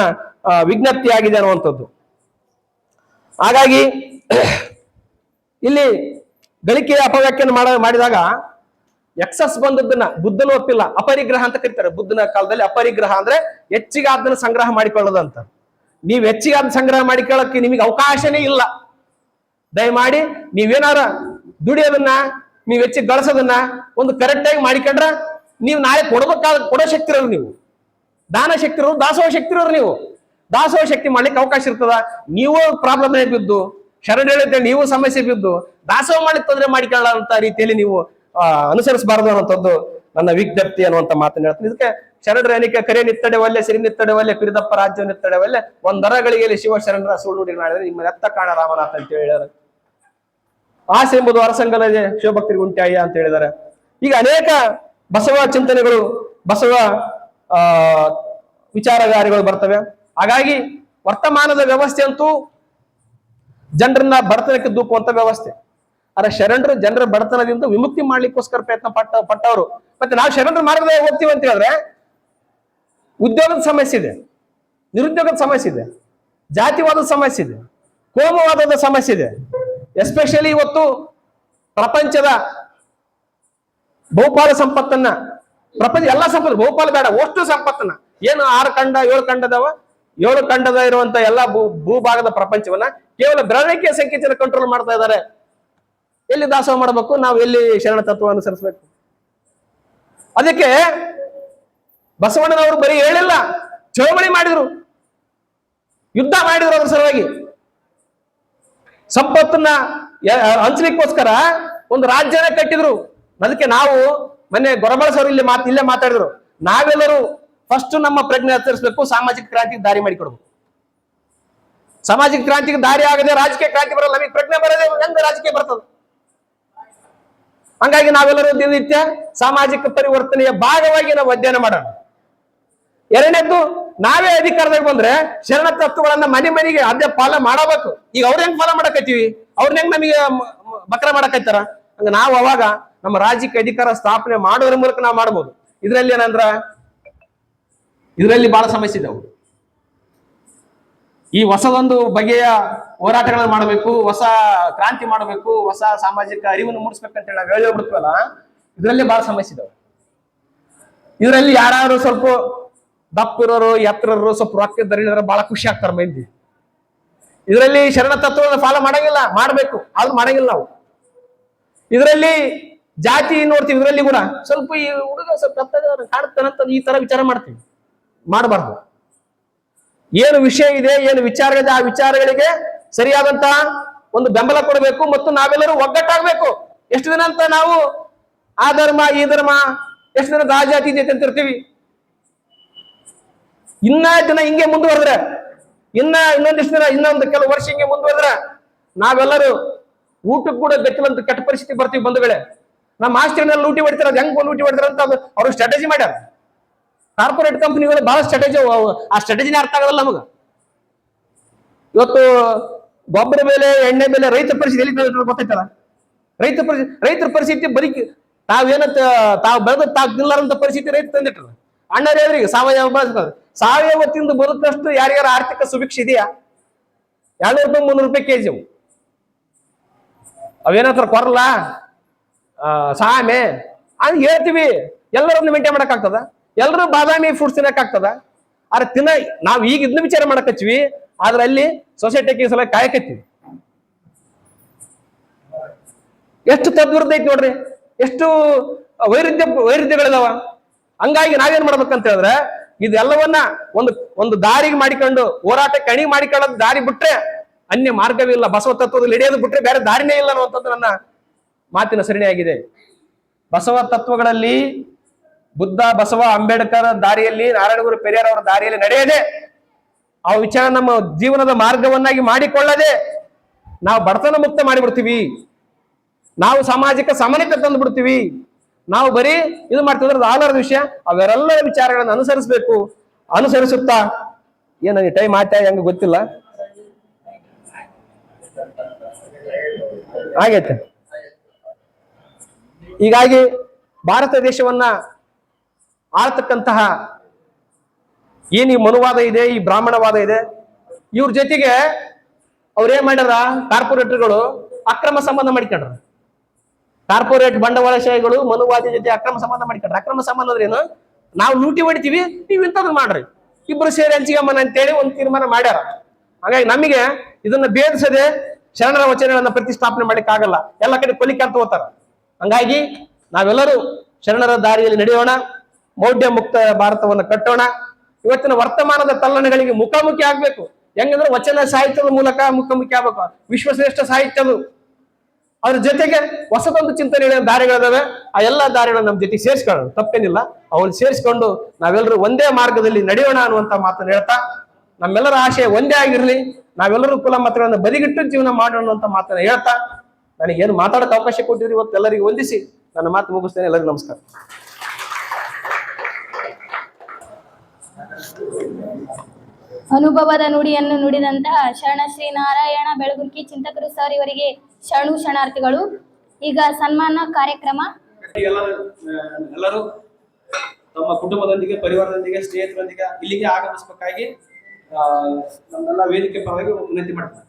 ವಿಜ್ಞಪ್ತಿ ಆಗಿದೆ ಅನ್ನುವಂಥದ್ದು. ಹಾಗಾಗಿ ಇಲ್ಲಿ ಗಳಿಕೆಯ ಅಪವ್ಯಾಖ್ಯಾನ ಮಾಡಿದಾಗ ಎಕ್ಸಸ್ ಬಂದದ್ದನ್ನ ಬುದ್ಧನು ಒಪ್ಪಿಲ್ಲ. ಅಪರಿಗ್ರಹ ಅಂತ ಕರೀತಾರೆ. ಬುದ್ಧನ ಕಾಲದಲ್ಲಿ ಅಪರಿಗ್ರಹ ಅಂದ್ರೆ ಹೆಚ್ಚಿಗೆ ಅದನ್ನ ಸಂಗ್ರಹ ಮಾಡಿಕೊಳ್ಳೋದಂತ. ನೀವು ಹೆಚ್ಚಿಗೆ ಅದನ್ನ ಸಂಗ್ರಹ ಮಾಡಿಕೊಳ್ಳಕ್ಕೆ ನಿಮಗೆ ಅವಕಾಶನೇ ಇಲ್ಲ. ದಯಮಾಡಿ ನೀವೇನಾರ ದುಡಿಯೋದನ್ನ, ನೀವು ಹೆಚ್ಚಿಗೆ ಗಳಿಸೋದನ್ನ ಒಂದು ಕರೆಕ್ಟ್ ಆಗಿ ಮಾಡಿಕೊಂಡ್ರ ನೀವು ನಾಳೆ ಕೊಡೋ ಶಕ್ತಿ ಇರೋರು, ನೀವು ದಾನ ಶಕ್ತಿ ಇರೋರು, ದಾಸೋಹ ಶಕ್ತಿ ಇರೋರು, ನೀವು ದಾಸೋಹ ಶಕ್ತಿ ಮಾಡ್ಲಿಕ್ಕೆ ಅವಕಾಶ ಇರ್ತದ. ನೀವು ಪ್ರಾಬ್ಲಮ್ ಬಿದ್ದು, ಶರಣ ಹೇಳಿದ್ರೆ ನೀವು ಸಮಸ್ಯೆ ಬಿದ್ದು ದಾಸೋಹ ಮಾಡ್ಲಿಕ್ಕೆ ತೊಂದರೆ ಮಾಡಿಕೊಳ್ಳುವಂತ ರೀತಿಯಲ್ಲಿ ನೀವು ಅನುಸರಿಸಬಾರದು ಅನ್ನುವಂಥದ್ದು ನನ್ನ ವಿಜ್ಞಪ್ತಿ ಅನ್ನುವಂತ ಮಾತನ್ನ ಹೇಳ್ತೀನಿ. ಇದಕ್ಕೆ ಶರಣರ ಅನೇಕ ಕರೆ ನಿತ್ತಡೆ ಒಲ್ಲೆ, ಸಿರಿ ನಿತ್ತಡೆ ಒಲ್ಲೆ, ಪಿರಿದಪ್ಪ ರಾಜ್ಯ ನಿತ್ತಡೆ ಒಲ್ಲೆ, ಒಂದರಗಳಿಗೆ ಶಿವ ಶರಣರ ಸುಳ್ಳು ನುಡಿ ಮಾಡಿದ್ರೆ ನಿಮ್ಮ ಎತ್ತ ಕಾಣ ರಾಮನಾಥ ಅಂತ ಹೇಳಿದಾರೆ. ಆಸೆ ಎಂಬುದು ಅರಸಂಗಲದೆ ಶಿವಭಕ್ತರಿಗೆ ಉಂಟಾಯ ಅಂತ ಹೇಳಿದ್ದಾರೆ. ಈಗ ಅನೇಕ ಬಸವ ಚಿಂತನೆಗಳು, ಬಸವ ವಿಚಾರಧಾರೆಗಳು ಬರ್ತವೆ. ಹಾಗಾಗಿ ವರ್ತಮಾನದ ವ್ಯವಸ್ಥೆ ಅಂತೂ ಜನರನ್ನ ಬಡತನಕ್ಕೆ ದೂಕುವಂತ ವ್ಯವಸ್ಥೆ. ಆದ್ರೆ ಶರಣರು ಜನರ ಬಡತನದಿಂದ ವಿಮುಕ್ತಿ ಮಾಡ್ಲಿಕ್ಕೋಸ್ಕರ ಪ್ರಯತ್ನ ಪಟ್ಟವರು. ಮತ್ತೆ ನಾವು ಶರಣರ ಮಾರ್ಗದಲ್ಲಿ ಹೋಗ್ತೀವಿ ಅಂತ ಹೇಳಿದ್ರೆ ಉದ್ಯೋಗದ ಸಮಸ್ಯೆ ಇದೆ, ನಿರುದ್ಯೋಗದ ಸಮಸ್ಯೆ ಇದೆ, ಜಾತಿವಾದದ ಸಮಸ್ಯೆ ಇದೆ, ಕೋಮುವಾದದ ಸಮಸ್ಯೆ ಇದೆ. ಎಸ್ಪೆಷಲಿ ಇವತ್ತು ಪ್ರಪಂಚದ ಬಹುಪಾಲ ಸಂಪತ್ತನ್ನ, ಪ್ರಪಂಚ ಎಲ್ಲಾ ಸಂಪತ್ತು, ಬಹುಪಾಲ ಬೇಡ, ಅಷ್ಟು ಸಂಪತ್ತನ್ನ, ಏನು 6 ಖಂಡ 7 ಖಂಡದವ, 7 ಖಂಡದ ಇರುವಂತ ಎಲ್ಲಾ ಭೂಭಾಗದ ಪ್ರಪಂಚವನ್ನ ಕೇವಲ ಬೆರಳಿಕೆಯ ಸಂಖ್ಯೆ ಜನ ಕಂಟ್ರೋಲ್ ಮಾಡ್ತಾ ಇದ್ದಾರೆ. ಎಲ್ಲಿ ದಾಸೋಹ ಮಾಡಬೇಕು ನಾವು, ಎಲ್ಲಿ ಶರಣ ತತ್ವ ಅನುಸರಿಸಬೇಕು? ಅದಕ್ಕೆ ಬಸವಣ್ಣನವರು ಬರೀ ಹೇಳಿಲ್ಲ, ಚಳವಳಿ ಮಾಡಿದ್ರು, ಯುದ್ಧ ಮಾಡಿದ್ರು. ಅದ್ರ ಸಲುವಾಗಿ ಸಂಪತ್ತನ್ನ ಹಂಚಲಿಕ್ಕೋಸ್ಕರ ಒಂದು ರಾಜ್ಯನ ಕಟ್ಟಿದ್ರು. ಅದಕ್ಕೆ ನಾವು ಮೊನ್ನೆ ಗೊರಬಳ ಸರ್ ಇಲ್ಲೇ ಮಾತಾಡಿದ್ರು, ನಾವೆಲ್ಲರೂ ಫಸ್ಟ್ ನಮ್ಮ ಪ್ರಜ್ಞೆ ಹತ್ತರಿಸಬೇಕು, ಸಾಮಾಜಿಕ ಕ್ರಾಂತಿಗೆ ದಾರಿ ಮಾಡಿಕೊಡ್ಬೇಕು. ಸಾಮಾಜಿಕ ಕ್ರಾಂತಿಗೆ ದಾರಿ ಆಗದೆ ರಾಜಕೀಯ ಕ್ರಾಂತಿ ಬರಲ್ಲ. ನಮಗೆ ಪ್ರಜ್ಞೆ ಬರದೆ ಹೆಂಗ ರಾಜಕೀಯ ಬರ್ತದೆ? ಹಂಗಾಗಿ ನಾವೆಲ್ಲರೂ ದಿನನಿತ್ಯ ಸಾಮಾಜಿಕ ಪರಿವರ್ತನೆಯ ಭಾಗವಾಗಿ ನಾವು ಅಧ್ಯಯನ ಮಾಡೋಣ. ಎರಡನೇದ್ದು, ನಾವೇ ಅಧಿಕಾರದಾಗ ಬಂದ್ರೆ ಶರಣ ತತ್ವಗಳನ್ನ ಮನೆ ಮನೆಗೆ ಅದೇ ಪಾಲ ಮಾಡಬೇಕು. ಈಗ ಅವ್ರ ಹೆಂಗ್ ಫಾಲೋ ಮಾಡಕತ್ತೀವಿ, ಅವ್ರನ್ನ ಹೆಂಗ್ ನಮಗೆ ಬಕ್ರ ಮಾಡಕತ್ತಾರ, ಹಂಗ ನಾವು ಅವಾಗ ನಮ್ಮ ರಾಜ್ಯಕ್ಕೆ ಅಧಿಕಾರ ಸ್ಥಾಪನೆ ಮಾಡೋದ್ರ ಮೂಲಕ ನಾವು ಮಾಡ್ಬೋದು. ಇದ್ರಲ್ಲಿ ಏನಂದ್ರ, ಇದರಲ್ಲಿ ಬಹಳ ಸಮಸ್ಯೆ ಇದಾವೆ. ಈ ಹೊಸದೊಂದು ಬಗೆಯ ಹೋರಾಟಗಳನ್ನ ಮಾಡಬೇಕು, ಹೊಸ ಕ್ರಾಂತಿ ಮಾಡಬೇಕು, ಹೊಸ ಸಾಮಾಜಿಕ ಅರಿವನ್ನು ಮೂಡಿಸ್ಬೇಕಂತ ಹೇಳಿ ನಾವು ಹೇಳಿಬಿಡ್ತೀವಲ್ಲ, ಇದರಲ್ಲಿ ಬಹಳ ಸಮಸ್ಯೆ ಇದಾವೆ. ಇದರಲ್ಲಿ ಯಾರು ಸ್ವಲ್ಪ ದಪ್ಪ ಇರೋರು, ಎತ್ತರರು, ಸ್ವಲ್ಪ ರೊಕ್ಕ ದರಿದ್ರ ಬಹಳ ಖುಷಿ ಆಗ್ತಾರೆ ಮಂದಿ. ಇದರಲ್ಲಿ ಶರಣ ತತ್ವವನ್ನು ಫಾಲೋ ಮಾಡಂಗಿಲ್ಲ, ಮಾಡ್ಬೇಕು, ಆದ್ರೂ ಮಾಡಂಗಿಲ್ಲ ನಾವು. ಇದರಲ್ಲಿ ಜಾತಿ ನೋಡ್ತೀವಿ, ಇದರಲ್ಲಿ ಕೂಡ ಸ್ವಲ್ಪ ಈ ಹುಡುಗ ಸ್ವಲ್ಪ ಕಾಣುತ್ತಾನಂತ ಈ ತರ ವಿಚಾರ ಮಾಡ್ತೀವಿ. ಮಾಡಬಾರ್ದು. ಏನು ವಿಷಯ ಇದೆ, ಏನು ವಿಚಾರಗಳಿದೆ, ಆ ವಿಚಾರಗಳಿಗೆ ಸರಿಯಾದಂತ ಒಂದು ಬೆಂಬಲ ಕೊಡಬೇಕು ಮತ್ತು ನಾವೆಲ್ಲರೂ ಒಗ್ಗಟ್ಟಾಗಬೇಕು. ಎಷ್ಟು ದಿನ ಅಂತ ನಾವು ಆ ಧರ್ಮ ಈ ಧರ್ಮ, ಎಷ್ಟು ದಿನ ಆ ಜಾತಿ ಜೊತೆ ಅಂತ ಇರ್ತೀವಿ? ದಿನ ಹಿಂಗೆ ಮುಂದುವರೆದ್ರೆ, ಇನ್ನೊಂದಿಷ್ಟು ದಿನ, ಇನ್ನೊಂದು ಕೆಲವು ವರ್ಷ ಹಿಂಗೆ ಮುಂದುವರೆದ್ರೆ ನಾವೆಲ್ಲರೂ ಊಟಕ್ಕೆ ಕೂಡ ಗಟ್ಟಿಲಂತ ಕೆಟ್ಟ ಪರಿಸ್ಥಿತಿ ಬರ್ತೀವಿ. ಬಂಧುಗಳೇ, ನಮ್ಮ ಆಸ್ತಿನಲ್ಲಿ ಲೂಟಿ ಹೊಡಿತಾರೆ. ಅದು ಹೆಂಗ್ ಲೂಟಿ ಹೊಡಿತಾರೆ ಅಂತ ಅವ್ರು ಸ್ಟ್ರಾಟಜಿ ಮಾಡ್ಯಾರ. ಕಾರ್ಪೊರೇಟ್ ಕಂಪನಿಗಳು ಬಹಳ ಸ್ಟ್ರಾಟಜಿ, ಆ ಸ್ಟ್ರಾಟಜಿನೇ ಅರ್ಥ ಆಗಲ್ಲ ನಮಗ. ಇವತ್ತು ಗೊಬ್ಬರ ಬೆಲೆ, ಎಣ್ಣೆ ಬೆಲೆ, ರೈತರ ಪರಿಸ್ಥಿತಿ ಎಲ್ಲಿ ಗೊತ್ತೈತಲ್ಲ? ರೈತರ ಪರಿಸ್ಥಿತಿ ಬದುಕಿ ತಾವು ಬೆಳೆದ ತಾವು ತಿನ್ನಲಾರಂತ ಪರಿಸ್ಥಿತಿ ರೈತ ತಂದಿಟ್ರ. ಅಣ್ಣರೇವ್ರಿಗೆ ಸಾವಯವ ಬಳಸ್ತಾರೆ. ಸಾವಯವ ತಿಂದು ಬದುಕಷ್ಟು ಯಾರ್ಯಾರ ಆರ್ಥಿಕ ಸುಭಿಕ್ಷೆ ಇದೆಯಾ? 200 ರೂಪಾಯಿ 300 ರೂಪಾಯಿ ಕೆಜಿ ಅವೇನತ್ರ ಕೊರಲ್ಲ, ಸಾಮೆ ಅಂತ ಹೇಳ್ತೀವಿ. ಎಲ್ಲರನ್ನು ಮೇಂಟೈನ್ ಮಾಡಕ್ ಆಗ್ತದ? ಎಲ್ಲರೂ ಬಾದಾಮಿ ಫುಡ್ಸ್ ತಿನ್ನಕ್ ಆಗ್ತದ? ಆದ್ರೆ ನಾವ್ ಈಗ ಇದನ್ನ ವಿಚಾರ ಮಾಡಕ್ ಹಚ್ಚಿವಿ, ಆದ್ರೆ ಅಲ್ಲಿ ಸೊಸೈಟಿಗೆ ಸಲ ಕಾಯಕತ್ತೀವಿ. ಎಷ್ಟು ತದ್ವಿರುದ್ಧ ಐತಿ ನೋಡ್ರಿ, ಎಷ್ಟು ವೈರುಧ್ಯಗಳಿದಾವ. ಹಂಗಾಗಿ ನಾವೇನ್ ಮಾಡ್ಬೇಕಂತ ಹೇಳಿದ್ರೆ, ಇದೆಲ್ಲವನ್ನ ಒಂದು ದಾರಿಗೆ ಮಾಡಿಕೊಂಡು, ಹೋರಾಟಕ್ಕೆ ಅಣಿ ಮಾಡಿಕೊಳ್ಳೋದು ದಾರಿ ಬಿಟ್ರೆ ಅನ್ಯ ಮಾರ್ಗವಿಲ್ಲ. ಬಸವ ತತ್ವದಲ್ಲಿ ಹಿಡಿಯೋದು ಬಿಟ್ರೆ ಬೇರೆ ದಾರಿನೇ ಇಲ್ಲ ಅನ್ನುವಂಥದ್ದು ನನ್ನ ಮಾತಿನ ಸರಣಿಯಾಗಿದೆ. ಬಸವ ತತ್ವಗಳಲ್ಲಿ ಬುದ್ಧ, ಬಸವ, ಅಂಬೇಡ್ಕರ್ ದಾರಿಯಲ್ಲಿ, ನಾರಾಯಣಗುರು ಪೆರಿಯಾರ್ ಅವರ ದಾರಿಯಲ್ಲಿ ನಡೆಯದೆ, ಆ ವಿಚಾರ ನಮ್ಮ ಜೀವನದ ಮಾರ್ಗವನ್ನಾಗಿ ಮಾಡಿಕೊಳ್ಳದೆ ನಾವು ಬಡತನ ಮುಕ್ತ ಮಾಡಿಬಿಡ್ತೀವಿ. ನಾವು ಸಾಮಾಜಿಕ ಸಮಾನತೆ ತಂದು ಬಿಡ್ತೀವಿ. ನಾವು ಬರೀ ಇದು ಮಾಡ್ತಿದ್ರೆ ಆಧಾರದ ವಿಷಯ. ಅವೆಲ್ಲ ವಿಚಾರಗಳನ್ನು ಅನುಸರಿಸಬೇಕು. ಅನುಸರಿಸುತ್ತಾ ನನಗೆ ಟೈಮ್ ಆಯ್ತಾ ಹೆಂಗ ಗೊತ್ತಿಲ್ಲ, ಆಗೈತೆ. ಹೀಗಾಗಿ ಭಾರತ ದೇಶವನ್ನ ಆಳ್ತಕ್ಕಂತಹ ಏನ್ ಈ ಮನುವಾದ ಇದೆ, ಈ ಬ್ರಾಹ್ಮಣವಾದ ಇದೆ, ಇವ್ರ ಜೊತೆಗೆ ಅವ್ರೇನ್ ಮಾಡ್ಯಾರ, ಕಾರ್ಪೊರೇಟರ್ಗಳು ಅಕ್ರಮ ಸಂಬಂಧ ಮಾಡಿಕೊಂಡ್ರ. ಕಾರ್ಪೊರೇಟ್ ಬಂಡವಾಳಶಾಹಿಗಳು ಮನುವಾದಿ ಜೊತೆ ಅಕ್ರಮ ಸಂಬಂಧ ಮಾಡಿಕೊಂಡ್ರ. ಅಕ್ರಮ ಸಂಬಂಧ ಅಂದ್ರೆ ಏನು? ನಾವು ಲೂಟಿ ಹೊಡಿತೀವಿ, ನೀವು ಇಂಥದ್ದು ಮಾಡ್ರಿ, ಇಬ್ರು ಸೇರಿ ಹಂಚಿಗಮ್ಮನ ಅಂತೇಳಿ ಒಂದು ತೀರ್ಮಾನ ಮಾಡ್ಯಾರ. ಹಾಗಾಗಿ ನಮಗೆ ಇದನ್ನ ಭೇದಿಸದೆ ಶರಣರ ವಚನಗಳನ್ನ ಪ್ರತಿಷ್ಠಾಪನೆ ಮಾಡ್ಲಿಕ್ಕೆ ಆಗಲ್ಲ. ಎಲ್ಲ ಕಡೆ ಕೊಲಿಕೆ ಅಂತ ಹೋಗ್ತಾರ. ಹಂಗಾಗಿ ನಾವೆಲ್ಲರೂ ಶರಣರ ದಾರಿಯಲ್ಲಿ ನಡೆಯೋಣ, ಮೌಢ್ಯ ಮುಕ್ತ ಭಾರತವನ್ನು ಕಟ್ಟೋಣ. ಇವತ್ತಿನ ವರ್ತಮಾನದ ತಲ್ಲಣಗಳಿಗೆ ಮುಖಾಮುಖಿ ಆಗ್ಬೇಕು. ಹೆಂಗಂದ್ರೆ ವಚನ ಸಾಹಿತ್ಯದ ಮೂಲಕ ಮುಖಾಮುಖಿ ಆಗ್ಬೇಕು. ವಿಶ್ವಶ್ರೇಷ್ಠ ಸಾಹಿತ್ಯದು, ಅದ್ರ ಜೊತೆಗೆ ಹೊಸದೊಂದು ಚಿಂತನೆ ದಾರಿಗಳಿದಾವೆ. ಆ ಎಲ್ಲಾ ದಾರಿಗಳನ್ನ ನಮ್ಮ ಜೊತೆ ಸೇರಿಸ್ಕೊಳ್ಳೋಣ, ತಪ್ಪೇನಿಲ್ಲ. ಅವನ್ನ ಸೇರಿಸ್ಕೊಂಡು ನಾವೆಲ್ಲರೂ ಒಂದೇ ಮಾರ್ಗದಲ್ಲಿ ನಡೆಯೋಣ ಅನ್ನುವಂತ ಮಾತನ್ನು ಹೇಳ್ತಾ, ನಮ್ಮೆಲ್ಲರ ಆಶಯ ಒಂದೇ ಆಗಿರ್ಲಿ, ನಾವೆಲ್ಲರೂ ಕುಲ ಮತಗಳನ್ನ ಬದಿಗಿಟ್ಟು ಜೀವನ ಮಾಡೋಣ ಅಂತ ಮಾತನ್ನ ಹೇಳ್ತಾ, ನನಗೇನು ಮಾತಾಡೋಕೆ ಅವಕಾಶ ಕೊಟ್ಟಿದ್ರಿ ಇವತ್ತು ಎಲ್ಲರಿಗೂ ವಂದಿಸಿ ನನ್ನ ಮಾತು ಮುಗಿಸ್ತೇನೆ. ಎಲ್ಲರಿಗೂ ನಮಸ್ಕಾರ. ಅನುಭವದ ನುಡಿಯನ್ನು ನುಡಿದಂತಹ ಶರಣ ಶ್ರೀ ನಾರಾಯಣ ಬೆಳಗುರ್ಕಿ ಚಿಂತಕರು ಸರ್ ಇವರಿಗೆ ಶರಣು ಶರಣಾರ್ಥಿಗಳು. ಈಗ ಸನ್ಮಾನ ಕಾರ್ಯಕ್ರಮ. ಎಲ್ಲರೂ ತಮ್ಮ ಕುಟುಂಬದೊಂದಿಗೆ, ಪರಿವಾರದೊಂದಿಗೆ, ಸ್ನೇಹಿತರೊಂದಿಗೆ ಇಲ್ಲಿಗೆ ಆಗಮಿಸಬೇಕಾಗಿ ನಮ್ಮೆಲ್ಲ ವೇದಿಕೆ ಪರವಾಗಿ ವಿನಂತಿ ಮಾಡ್ತಾರೆ.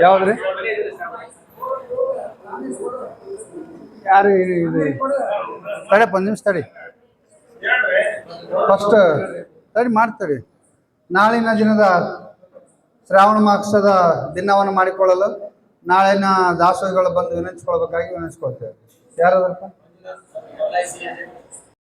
ಯಾವ್ದ್ರಿ ಯಾರು ಇದು ತಡೆ 1 ನಿಮಿಷ ತಡಿ. ಫಸ್ಟ್ ತಡಿ ಮಾಡ್ತೇವೆ. ನಾಳಿನ ದಿನದ ಶ್ರಾವಣ ಮಾಸದ ದಿನವನ್ನು ಮಾಡಿಕೊಳ್ಳಲು ನಾಳಿನ ದಾಸೋಹಿಗಳು ಬಂದು ವಿನಂತಿಸ್ಕೊಳ್ಬೇಕಾಗಿ ವಿನಂತಿಸ್ಕೊಳ್ತೇವೆ. ಯಾರದಪ್ಪ?